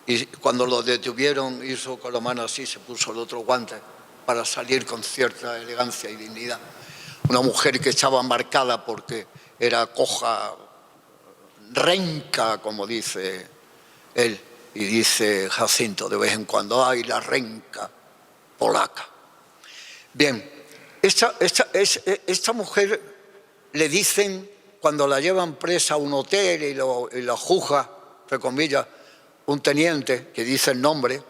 Speaker 3: Y cuando lo detuvieron, hizo con la mano así, se puso el otro guante para salir con cierta elegancia y dignidad. Una mujer que estaba marcada porque era coja, renca, como dice él, y dice Jacinto de vez en cuando, ¡ay, la renca polaca! Bien, esta mujer le dicen, cuando la llevan presa a un hotel y la juzga, entre comillas, un teniente que dice el nombre,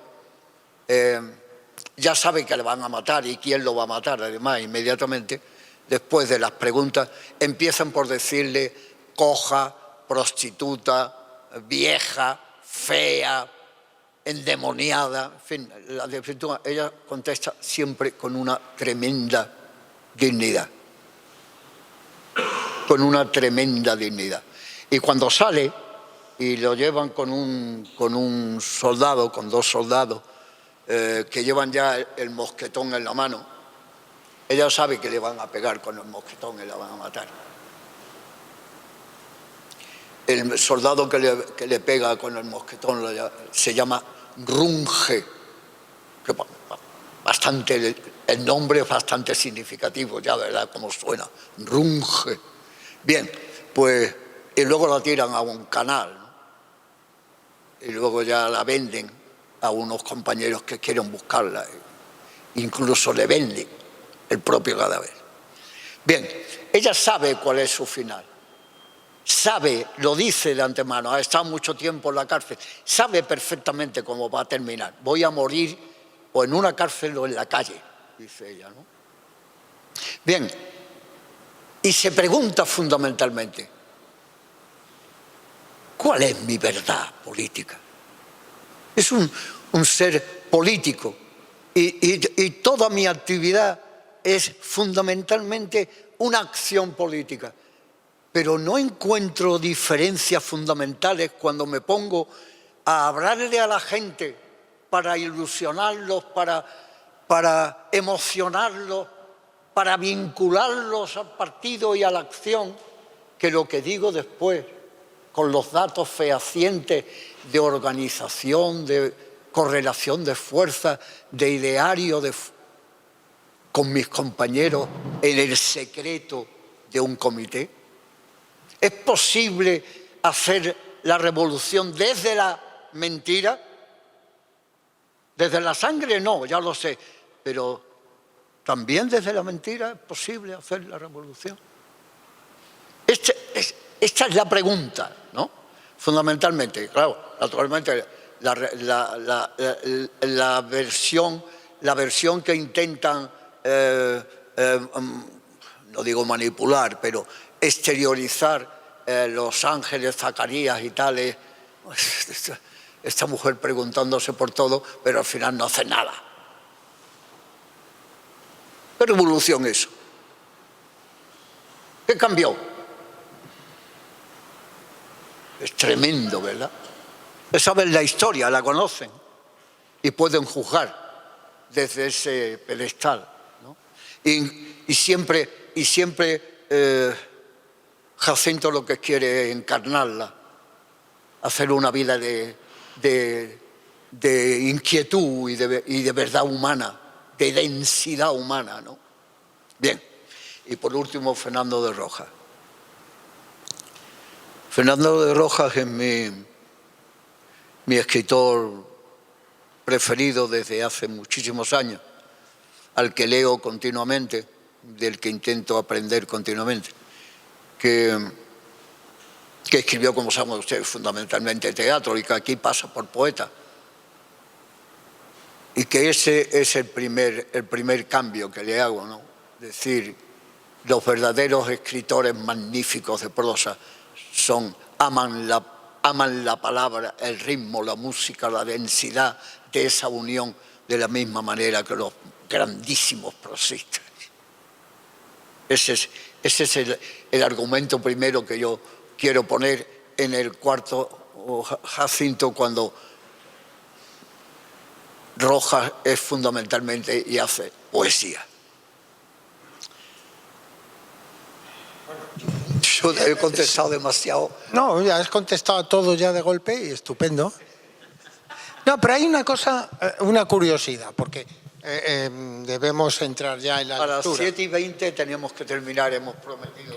Speaker 3: ya sabe que le van a matar y quién lo va a matar, además, inmediatamente, después de las preguntas, empiezan por decirle coja, prostituta, vieja, fea, endemoniada, en fin, la desvirtúa. Ella contesta siempre con una tremenda dignidad. Con una tremenda dignidad. Y cuando sale y lo llevan con un soldado, con dos soldados, que llevan ya el mosquetón en la mano, ella sabe que le van a pegar con el mosquetón y la van a matar. El soldado que le pega con el mosquetón se llama Runge, que bastante, el nombre es bastante significativo, ya verdad cómo suena, Runge. Bien, pues, y luego la tiran a un canal, ¿no? Y luego ya la venden a unos compañeros que quieren buscarla, incluso le venden el propio cadáver. Bien, ella sabe cuál es su final. Sabe, lo dice de antemano, ha estado mucho tiempo en la cárcel, sabe perfectamente cómo va a terminar. Voy a morir o en una cárcel o en la calle, dice ella, ¿no? Bien, y se pregunta fundamentalmente, ¿cuál es mi verdad política? Es un ser político y toda mi actividad es fundamentalmente una acción política. Pero no encuentro diferencias fundamentales cuando me pongo a hablarle a la gente para ilusionarlos, para emocionarlos, para vincularlos al partido y a la acción, que lo que digo después, con los datos fehacientes de organización, de correlación de fuerzas, de ideario, con mis compañeros en el secreto de un comité. ¿Es posible hacer la revolución desde la mentira? Desde la sangre no, ya lo sé, pero también desde la mentira es posible hacer la revolución. Esta es la pregunta, ¿no? Fundamentalmente, claro, naturalmente la versión que intentan, no digo manipular, pero exteriorizar los ángeles, Zacarías y tales, esta mujer preguntándose por todo, pero al final no hace nada. ¿Qué revolución eso? ¿Qué cambió? Es tremendo, ¿verdad? Saben la historia, la conocen y pueden juzgar desde ese pedestal, ¿no? Y siempre Jacinto lo que quiere es encarnarla, hacer una vida de inquietud y de verdad humana, de densidad humana, ¿no? Bien, y por último Fernando de Rojas. Fernando de Rojas es mi escritor preferido desde hace muchísimos años, al que leo continuamente, del que intento aprender continuamente, que escribió, como saben ustedes, fundamentalmente teatro y que aquí pasa por poeta. Y que ese es el primer cambio que le hago, ¿no? Es decir, los verdaderos escritores magníficos de prosa aman la palabra, el ritmo, la música, la densidad de esa unión de la misma manera que los grandísimos prosistas. Ese es el argumento primero que yo quiero poner en el cuarto Jacinto, cuando Rojas es fundamentalmente y hace poesía. Yo he contestado demasiado.
Speaker 2: No, ya has contestado a todo ya de golpe y estupendo. No, pero hay una cosa, una curiosidad, porque debemos entrar ya en la
Speaker 3: A las
Speaker 2: lectura.
Speaker 3: 7:20 teníamos que terminar, hemos prometido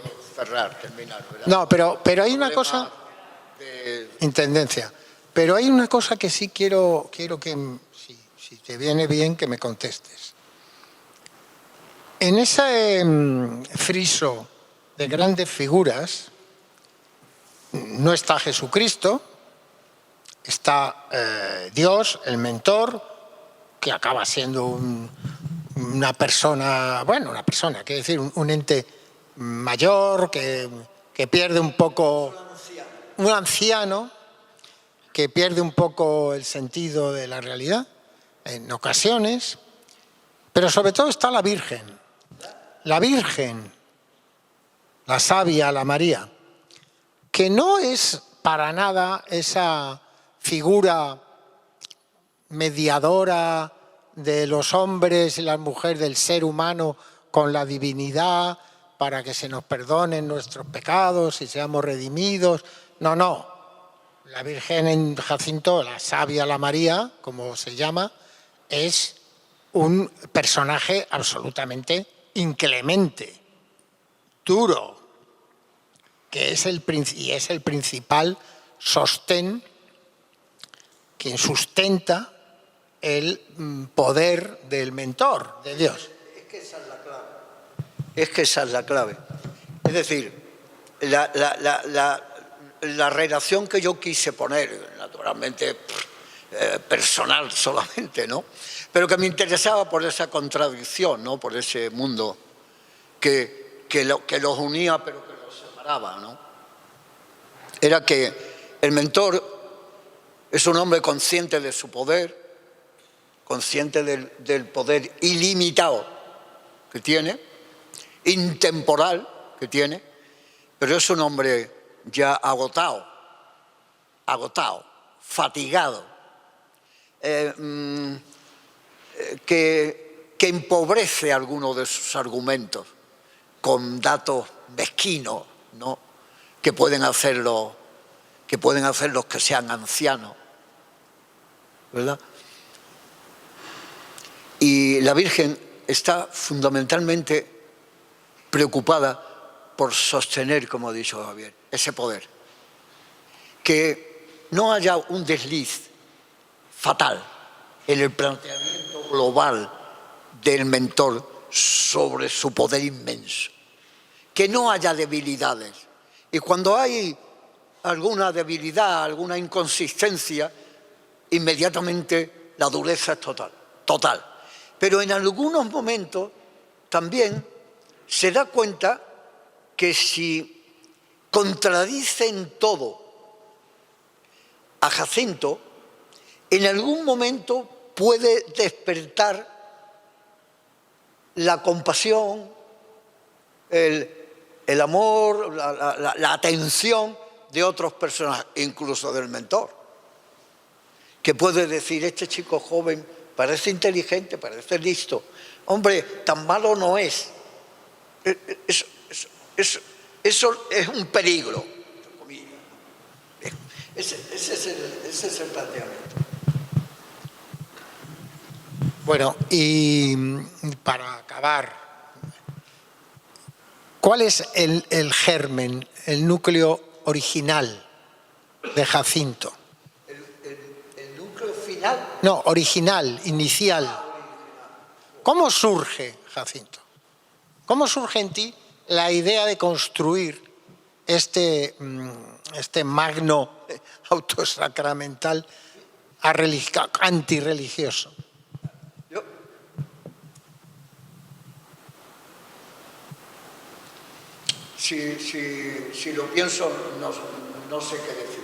Speaker 3: terminar, ¿verdad?
Speaker 2: No, pero hay una cosa,
Speaker 3: de-
Speaker 2: Intendencia, pero hay una cosa que sí quiero que, si te viene bien, que me contestes. En ese friso de grandes figuras no está Jesucristo, está Dios, el mentor, que acaba siendo una persona, quiero decir, un ente mayor que pierde un poco, un anciano que pierde un poco el sentido de la realidad en ocasiones, pero sobre todo está la Virgen, la sabia, la María, que no es para nada esa figura mediadora de los hombres y las mujeres, del ser humano con la divinidad, para que se nos perdonen nuestros pecados y seamos redimidos. No, no. La Virgen en Jacinto, la sabia, la María, como se llama, es un personaje absolutamente inclemente, duro, que es el principal sostén, quien sustenta el poder del mentor, de Dios.
Speaker 3: Es que esa es la clave. Es que esa es la clave. Es decir, la relación que yo quise poner, naturalmente personal solamente, ¿no? Pero que me interesaba por esa contradicción, ¿no? Por ese mundo que los unía pero que los separaba, ¿no? Era que el mentor es un hombre consciente de su poder, consciente del poder ilimitado que tiene, intemporal que tiene, pero es un hombre ya agotado, fatigado, que empobrece algunos de sus argumentos con datos mezquinos, ¿no? que pueden hacer los que sean ancianos, ¿verdad? Y la Virgen está fundamentalmente preocupada por sostener, como ha dicho Javier, ese poder. Que no haya un desliz fatal en el planteamiento global del mentor sobre su poder inmenso. Que no haya debilidades. Y cuando hay alguna debilidad, alguna inconsistencia, inmediatamente la dureza es total. Pero en algunos momentos también se da cuenta que si contradice en todo a Jacinto, en algún momento puede despertar la compasión, el amor, la atención de otros personajes, incluso del mentor, que puede decir, este chico joven parece inteligente, parece listo, hombre, tan malo no es. Eso es un peligro. Ese es el planteamiento.
Speaker 2: Bueno, y para acabar, ¿cuál es el germen, el núcleo original de Jacinto?
Speaker 3: ¿El núcleo final?
Speaker 2: No, original, inicial. ¿Cómo surge Jacinto? ¿Cómo surge en ti la idea de construir este magno autosacramental antirreligioso?
Speaker 3: Si lo pienso, no sé qué decir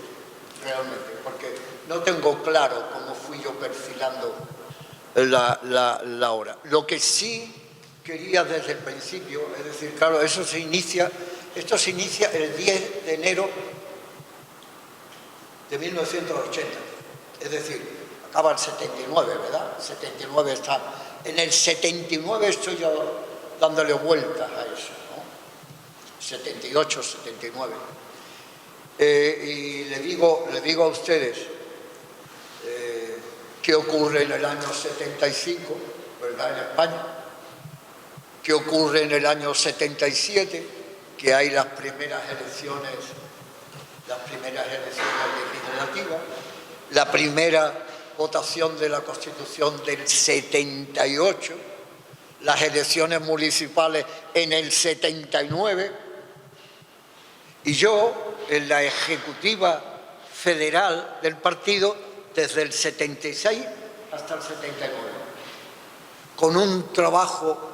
Speaker 3: realmente, porque no tengo claro cómo fui yo perfilando la obra. Lo que sí quería desde el principio, es decir, claro, esto se inicia el 10 de enero de 1980, es decir, acaba el 79, ¿verdad? 79 está. En el 79 estoy yo dándole vueltas a eso, ¿no? 78, 79. Y le digo a ustedes qué ocurre en el año 75, ¿verdad?, en España. ¿Qué ocurre en el año 77? Que hay las primeras elecciones legislativas, la primera votación de la Constitución del 78, las elecciones municipales en el 79, y yo en la ejecutiva federal del partido desde el 76 hasta el 79, con un trabajo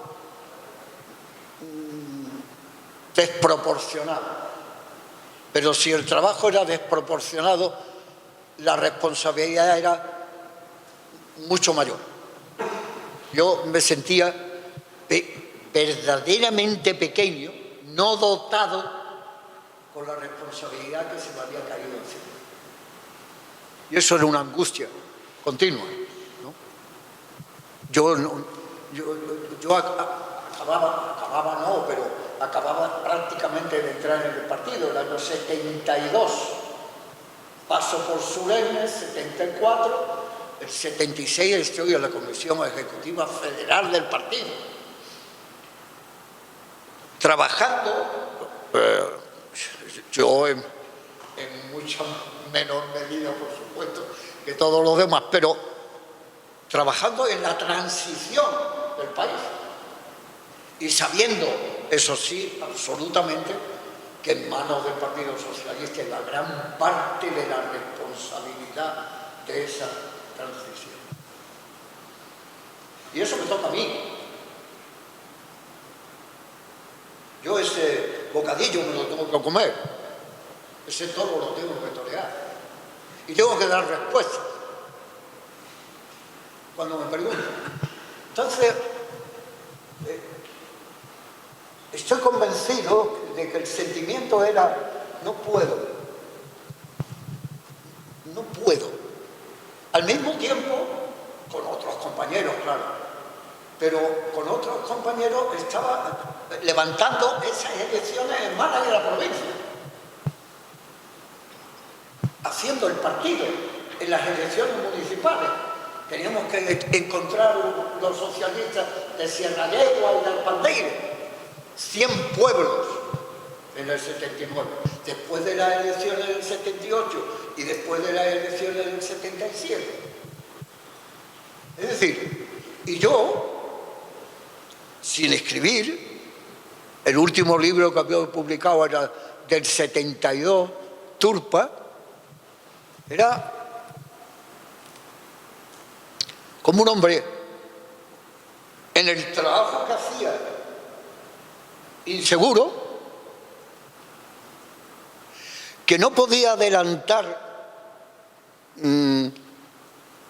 Speaker 3: desproporcionado. Pero si el trabajo era desproporcionado, la responsabilidad era mucho mayor. Yo me sentía verdaderamente pequeño, no dotado con la responsabilidad que se me había caído encima. Y eso era una angustia continua, ¿no? Yo acababa prácticamente de entrar en el partido, el año 72. Paso por Solemne, 74, el 76 estoy en la Comisión Ejecutiva Federal del partido. Trabajando, yo en mucha menor medida, por supuesto, que todos los demás, pero trabajando en la transición del país. Y sabiendo, eso sí, absolutamente, que en manos del Partido Socialista hay la gran parte de la responsabilidad de esa transición. Y eso me toca a mí. Yo ese bocadillo me lo tengo que comer, ese toro lo tengo que torear. Y tengo que dar respuesta cuando me preguntan. Entonces, estoy convencido de que el sentimiento era, no puedo. Al mismo tiempo, con otros compañeros, claro, pero con otros compañeros estaba levantando esas elecciones en Málaga y la provincia, haciendo el partido en las elecciones municipales. Teníamos que encontrar los socialistas de Sierra Yegua y de Alpandeire. 100 pueblos en el 79, después de las elecciones del 78 y después de las elecciones del 77. Es decir, y yo, sin escribir, el último libro que había publicado era del 72, Turpa, era como un hombre en el trabajo que hacía, inseguro, que no podía adelantar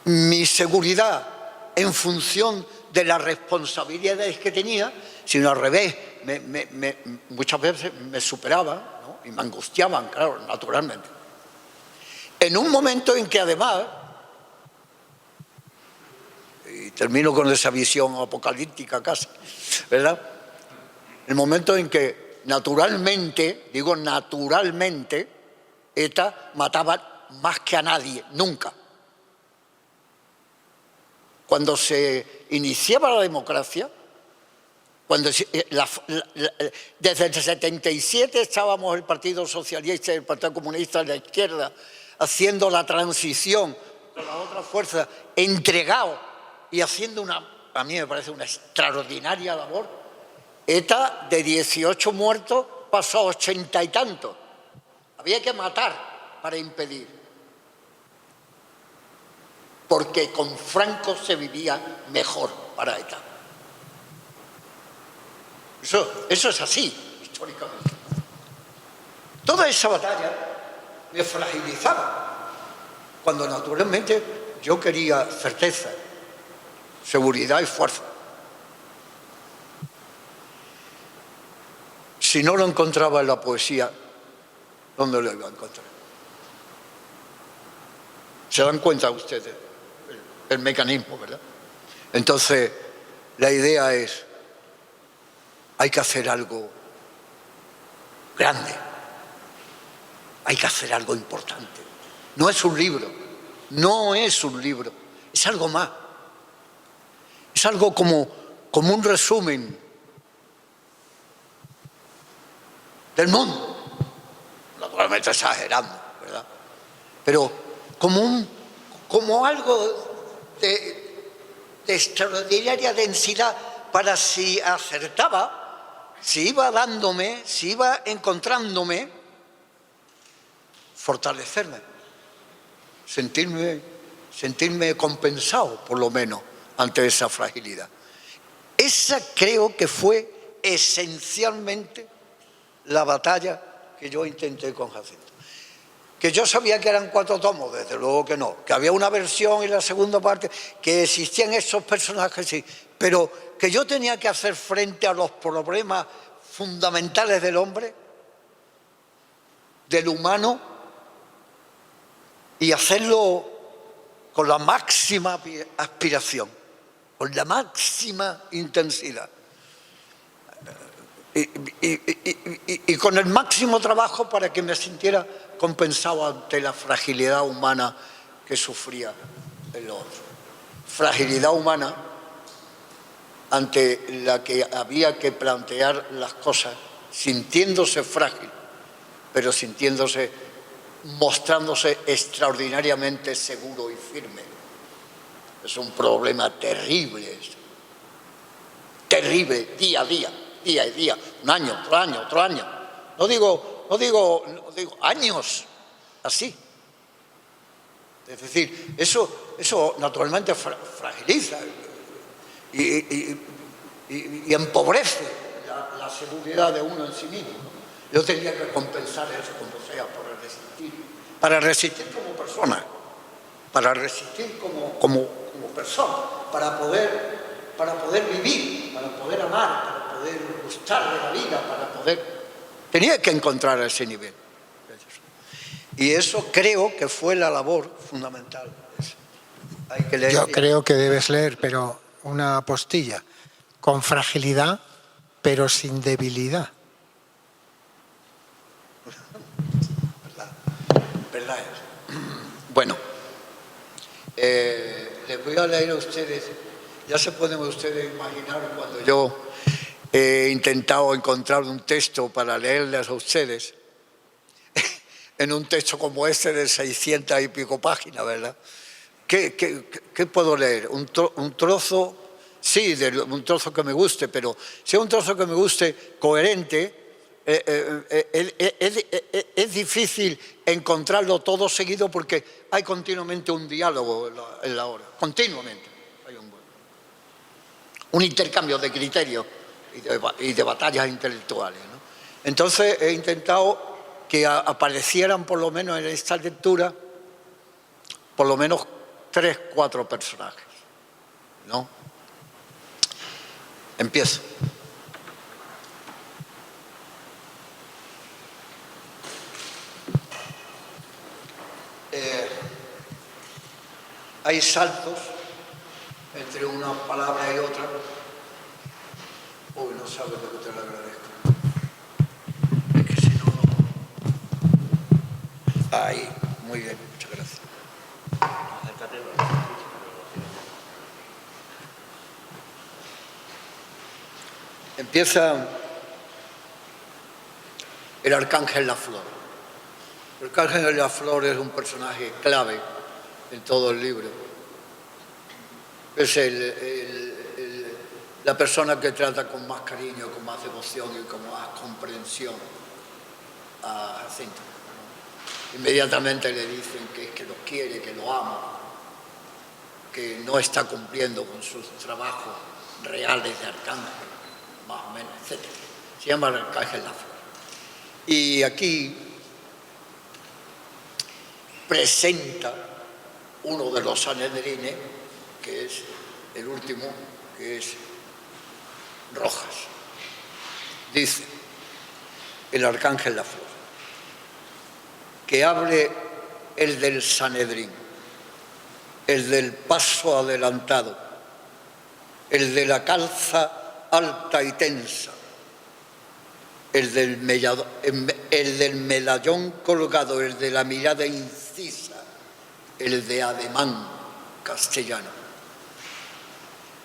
Speaker 3: mi seguridad en función de las responsabilidades que tenía, sino al revés, muchas veces me superaban, ¿no?, y me angustiaban, claro, naturalmente. En un momento en que además, y termino con esa visión apocalíptica casi, ¿verdad?, el momento en que naturalmente, digo naturalmente, ETA mataba más que a nadie, nunca. Cuando se iniciaba la democracia, desde el 77 estábamos el Partido Socialista y el Partido Comunista en la izquierda haciendo la transición con la otra fuerza, entregado y haciendo a mí me parece una extraordinaria labor. ETA de 18 muertos pasó a 80 y tantos. Había que matar para impedir. Porque con Franco se vivía mejor para ETA. Eso es así, históricamente. Toda esa batalla me fragilizaba, cuando naturalmente yo quería certeza, seguridad y fuerza. Si no lo encontraba en la poesía, ¿dónde lo iba a encontrar? ¿Se dan cuenta ustedes el mecanismo, verdad? Entonces, la idea es, hay que hacer algo grande. Hay que hacer algo importante. No es un libro, no es un libro, es algo más. Es algo como un resumen del mundo. Naturalmente exagerando, ¿verdad? Pero como algo de extraordinaria densidad para si acertaba, si iba dándome, si iba encontrándome, fortalecerme, sentirme compensado, por lo menos, ante esa fragilidad. Esa creo que fue esencialmente la batalla que yo intenté con Jacinto. Que yo sabía que eran 4 tomos, desde luego que no. Que había una versión y la segunda parte, que existían esos personajes, sí. Pero que yo tenía que hacer frente a los problemas fundamentales del hombre, del humano, y hacerlo con la máxima aspiración, con la máxima intensidad. Y con el máximo trabajo para que me sintiera compensado ante la fragilidad humana que sufría el otro. Fragilidad humana ante la que había que plantear las cosas sintiéndose frágil, pero mostrándose extraordinariamente seguro y firme. Es un problema terrible, terrible, día a día. Día y día, un año, otro año. No digo años, así. Es decir, eso naturalmente fragiliza y empobrece la seguridad de uno en sí mismo. Yo tenía que compensar eso como sea para resistir como persona, para resistir como persona, para poder vivir, para poder amar, para poder gustar de la vida, para poder... Tenía que encontrar ese nivel. Y eso creo que fue la labor fundamental. Hay que leer.
Speaker 2: Yo creo que debes leer, pero una postilla, con fragilidad, pero sin debilidad.
Speaker 3: ¿Verdad es? Bueno, les voy a leer a ustedes. Ya se pueden ustedes imaginar cuando yo he intentado encontrar un texto para leerles a ustedes, en un texto como este de 600 y pico páginas, ¿verdad? ¿Qué puedo leer? Un trozo, sí, un trozo que me guste, pero si es un trozo que me guste coherente, es difícil encontrarlo todo seguido porque hay continuamente un diálogo en la obra, continuamente. Un intercambio de criterios y de batallas intelectuales, ¿no? Entonces he intentado que aparecieran por lo menos en esta lectura por lo menos 3, 4 personajes, ¿no? Empiezo. Hay saltos entre una palabra y otra. Uy, no sabes lo que te lo agradezco. Es que si no, no. Ahí, muy bien, muchas gracias. Empieza el Arcángel Laflor. El Arcángel Laflor es un personaje clave en todo el libro. Es la persona que trata con más cariño, con más devoción y con más comprensión a Jacinto. Inmediatamente le dicen que lo quiere, que lo ama, que no está cumpliendo con sus trabajos reales de arcángel, más o menos, etc. Se llama el Arcángel Laflor. Y aquí presenta uno de los sanedrines, que es el último, que es Rojas. Dice el Arcángel Laflor que hable el del Sanedrín, el del paso adelantado, el de la calza alta y tensa, el del medallón colgado, el de la mirada incisa, el de ademán castellano,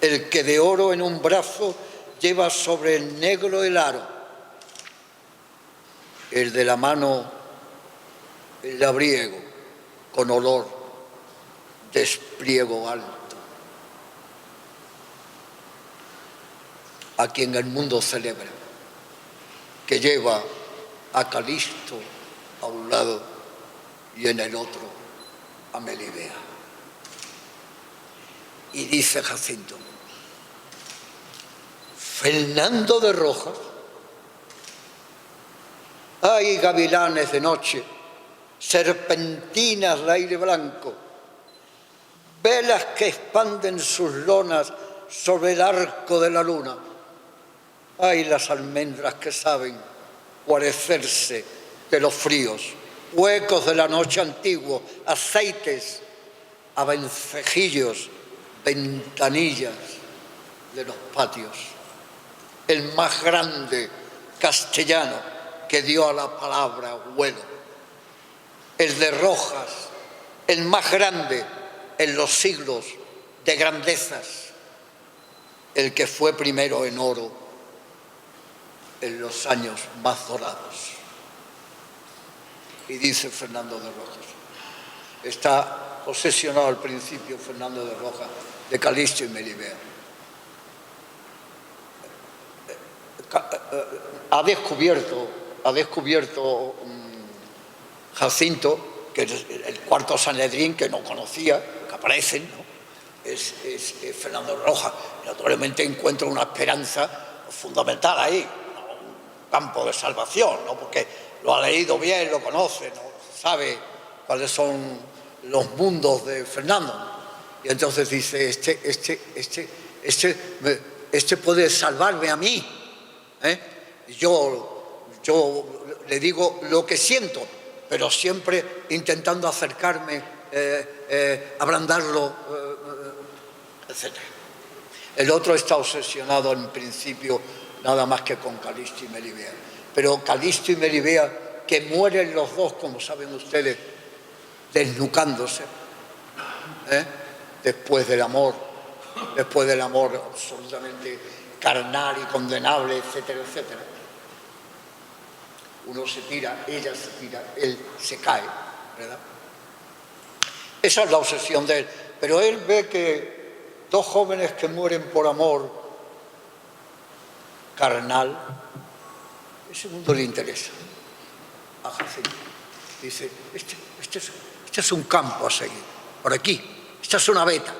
Speaker 3: el que de oro en un brazo lleva sobre el negro el aro, el de la mano el labriego con olor de espliego alto, a quien el mundo celebra, que lleva a Calisto a un lado y en el otro a Melibea. Y dice Jacinto: Fernando de Rojas, hay gavilanes de noche, serpentinas de aire blanco, velas que expanden sus lonas sobre el arco de la luna. Hay las almendras que saben guarecerse de los fríos, huecos de la noche antiguo, aceites a vencejillos, ventanillas de los patios. El más grande castellano que dio a la palabra vuelo. El de Rojas, el más grande en los siglos de grandezas, el que fue primero en oro en los años más dorados. Y dice Fernando de Rojas, está obsesionado al principio Fernando de Rojas de Calisto y Melibea. Ha descubierto Jacinto, que es el cuarto Sanedrín que no conocía, que aparecen, ¿no? es Fernando de Rojas. Naturalmente encuentra una esperanza fundamental ahí, un campo de salvación, ¿no? Porque lo ha leído bien, lo conoce, ¿no? Sabe cuáles son los mundos de Fernando. Y entonces dice, este puede salvarme a mí, ¿eh? Yo le digo lo que siento, pero siempre intentando acercarme, ablandarlo, etc. El otro está obsesionado en principio nada más que con Calisto y Melibea. Pero Calisto y Melibea, que mueren los dos, como saben ustedes, desnucándose, después del amor absolutamente carnal y condenable, etcétera, etcétera. Uno se tira, ella se tira, él se cae, ¿verdad? Esa es la obsesión de él. Pero él ve que dos jóvenes que mueren por amor carnal, ese mundo le interesa a Jacinto. Dice, este es un campo a seguir, por aquí, esta es una veta.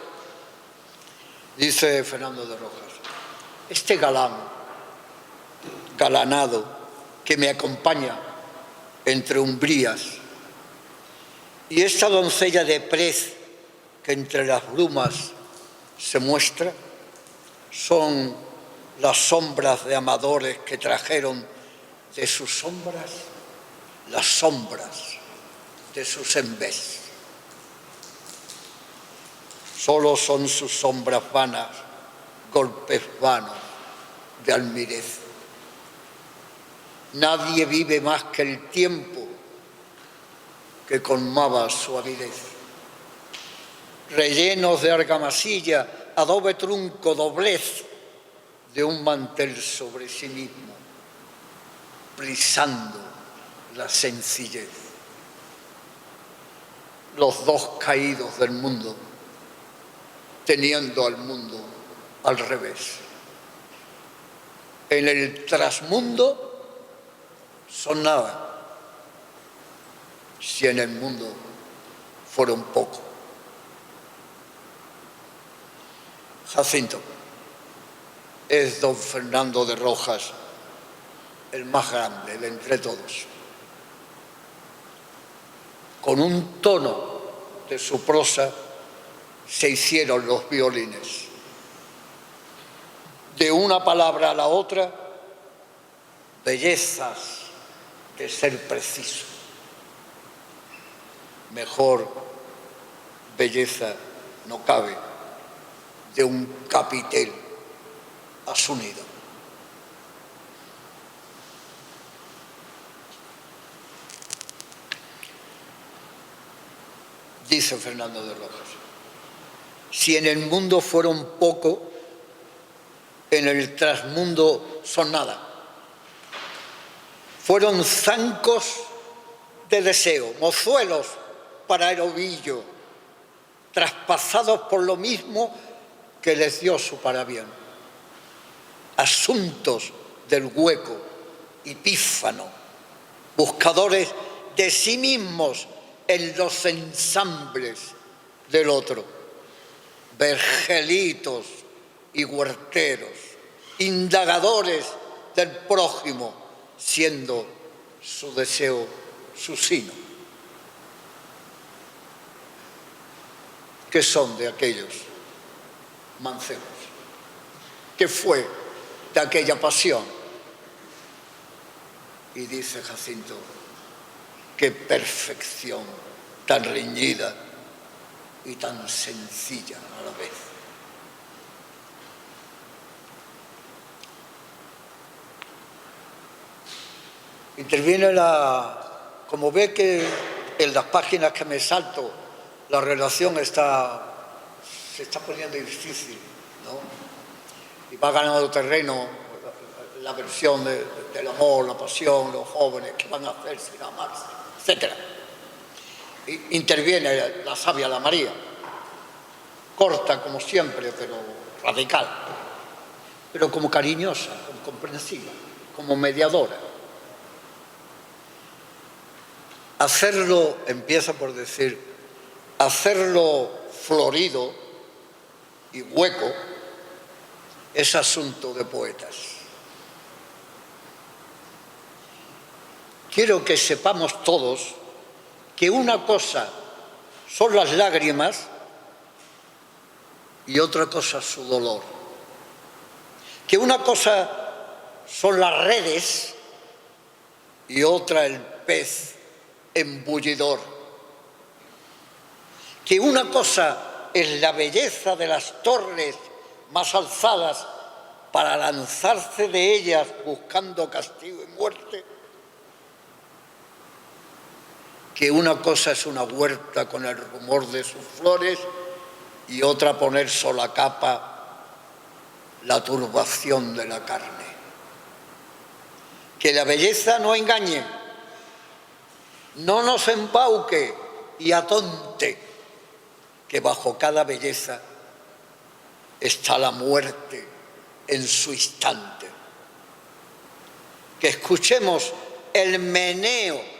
Speaker 3: Dice Fernando de Rojas, este galanado que me acompaña entre umbrías y esta doncella de prez que entre las brumas se muestra, son las sombras de amadores que trajeron de sus sombras las sombras de sus envés. Solo son sus sombras vanas, golpes vanos de almirez. Nadie vive más que el tiempo que colmaba su avidez. Rellenos de argamasilla, adobe trunco, doblez de un mantel sobre sí mismo, prisando la sencillez. Los dos caídos del mundo, teniendo al mundo al revés. En el trasmundo son nada, si en el mundo fueron poco. Jacinto es don Fernando de Rojas, el más grande de entre todos. Con un tono de su prosa se hicieron los violines. De una palabra a la otra, bellezas de ser preciso. Mejor belleza no cabe de un capitel a su nido. dice Fernando de Rojas. Si en el mundo fueron poco, en el trasmundo son nada. Fueron zancos de deseo, mozuelos para el ovillo, traspasados por lo mismo que les dio su parabién. Asuntos del hueco y pífano, buscadores de sí mismos en los ensambles del otro, vergelitos y huerteros, indagadores del prójimo, siendo su deseo su sino. ¿Qué son de aquellos mancebos? ¿Qué fue de aquella pasión? Y dice Jacinto, qué perfección tan reñida y tan sencilla a la vez. Interviene como ve que en las páginas que me salto la relación se está poniendo difícil, ¿no? Y va ganando terreno la versión del amor, la pasión, los jóvenes, qué van a hacer sin amarse, etc. Interviene la sabia, la María, corta como siempre, pero radical, pero como cariñosa, como comprensiva, como mediadora. Hacerlo, empieza por decir, hacerlo florido y hueco es asunto de poetas. Quiero que sepamos todos que una cosa son las lágrimas y otra cosa su dolor. Que una cosa son las redes y otra el pez embullidor. Que una cosa es la belleza de las torres más alzadas para lanzarse de ellas buscando castigo y muerte, que una cosa es una huerta con el rumor de sus flores y otra poner sola capa la turbación de la carne. Que la belleza no engañe, no nos embauque y atonte, que bajo cada belleza está la muerte en su instante. Que escuchemos el meneo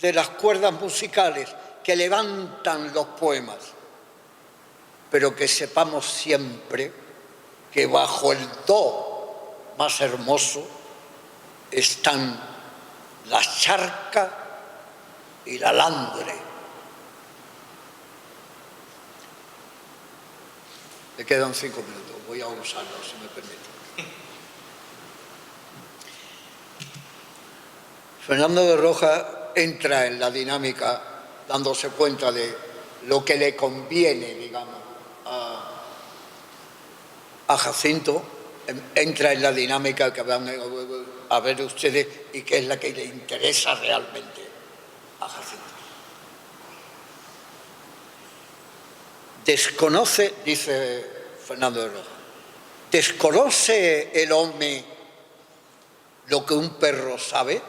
Speaker 3: de las cuerdas musicales que levantan los poemas, pero que sepamos siempre que bajo el do más hermoso están la charca y la landre. Me quedan 5 minutos, voy a usarlo si me permite. Fernando de Rojas entra en la dinámica dándose cuenta de lo que le conviene, digamos, a Jacinto, entra en la dinámica que van a ver ustedes y que es la que le interesa realmente a Jacinto. Desconoce, dice Fernando de Rojas, ¿desconoce el hombre lo que un perro sabe?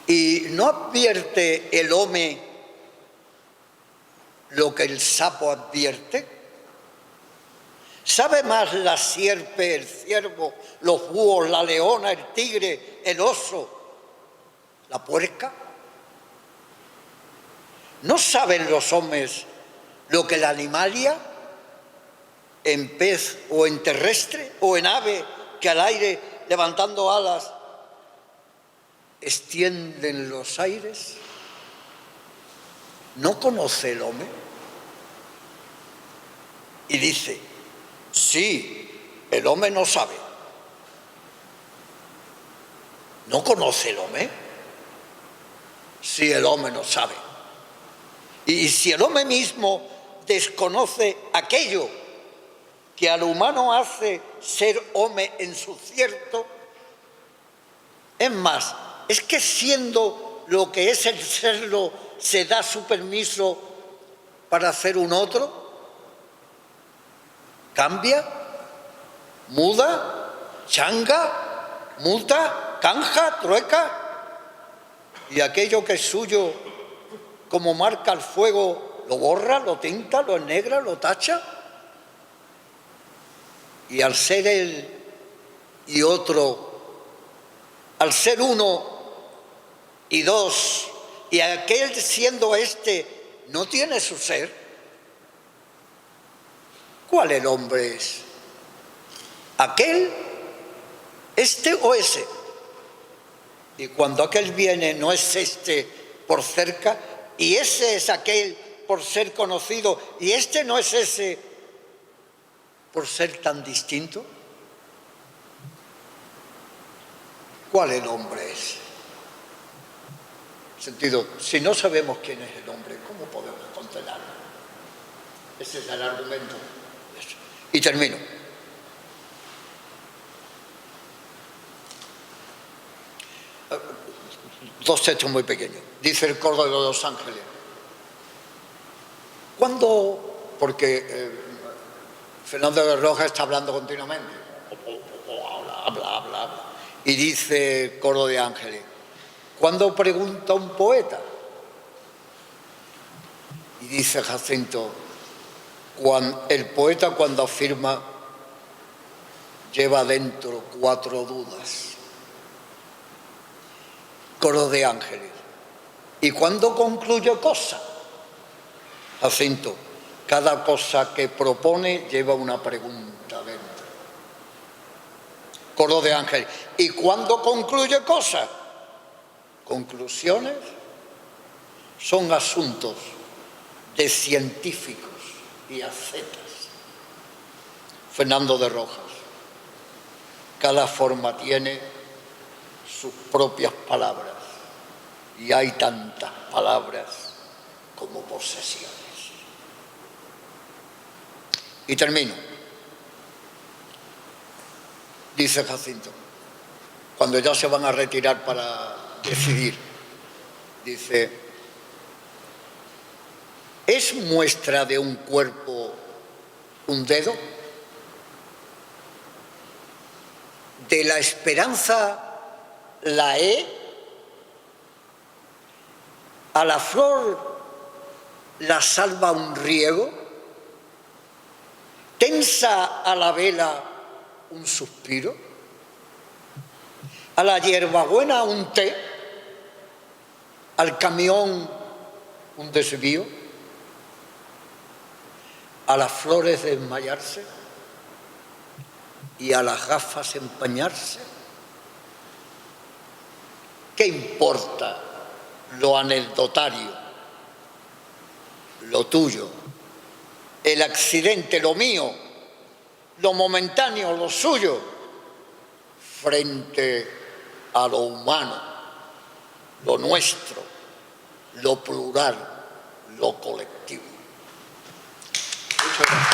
Speaker 3: ¿Y no advierte el hombre lo que el sapo advierte? ¿Sabe más la sierpe, el ciervo, los búhos, la leona, el tigre, el oso, la puerca? ¿No saben los hombres lo que la animalia, en pez o en terrestre o en ave, que al aire levantando alas extienden los aires? ¿No conoce el hombre? Y dice, sí, el hombre no sabe. ¿No conoce el hombre? Sí, el hombre no sabe. Y si el hombre mismo desconoce aquello que al humano hace ser hombre en su cierto, es más, es que siendo lo que es el serlo se da su permiso para hacer un otro? ¿Cambia? ¿Muda? ¿Changa? ¿Multa? ¿Canja? ¿Trueca? Y aquello que es suyo, como marca el fuego, lo borra, lo tinta, lo ennegra, lo tacha. Y al ser él y otro, al ser uno y dos, y aquel siendo este, no tiene su ser. ¿Cuál el hombre es? ¿Aquel, este o ese? Y cuando aquel viene no es este por cerca, y ese es aquel por ser conocido, y este no es ese por ser tan distinto. ¿Cuál el hombre es? Sentido, si no sabemos quién es el hombre, ¿cómo podemos contenerlo? Ese es el argumento. Y termino. Dos textos muy pequeños. Dice el coro de los ángeles. ¿Cuándo? Porque Fernando de Rojas está hablando continuamente. Habla. Y dice el coro de ángeles. ¿Cuándo pregunta un poeta? Y dice Jacinto, el poeta cuando afirma lleva dentro 4 dudas. Coro de ángeles. ¿Y cuándo concluye cosa? Jacinto, cada cosa que propone lleva una pregunta dentro. Coro de ángeles. ¿Y cuándo concluye cosa? Conclusiones son asuntos de científicos y ascetas. Fernando de Rojas. Cada forma tiene sus propias palabras y hay tantas palabras como posesiones. Y termino. Dice Jacinto, cuando ya se van a retirar para decidir, dice, ¿es muestra de un cuerpo un dedo? ¿De la esperanza la E? ¿A la flor la salva un riego? ¿Tensa a la vela un suspiro? ¿A la hierbabuena un té? ¿Al camión un desvío? ¿A las flores desmayarse? ¿Y a las gafas empañarse? ¿Qué importa lo anecdotario, lo tuyo, el accidente, lo mío, lo momentáneo, lo suyo, frente a lo humano, lo nuestro, lo plural, lo colectivo? Muchas gracias.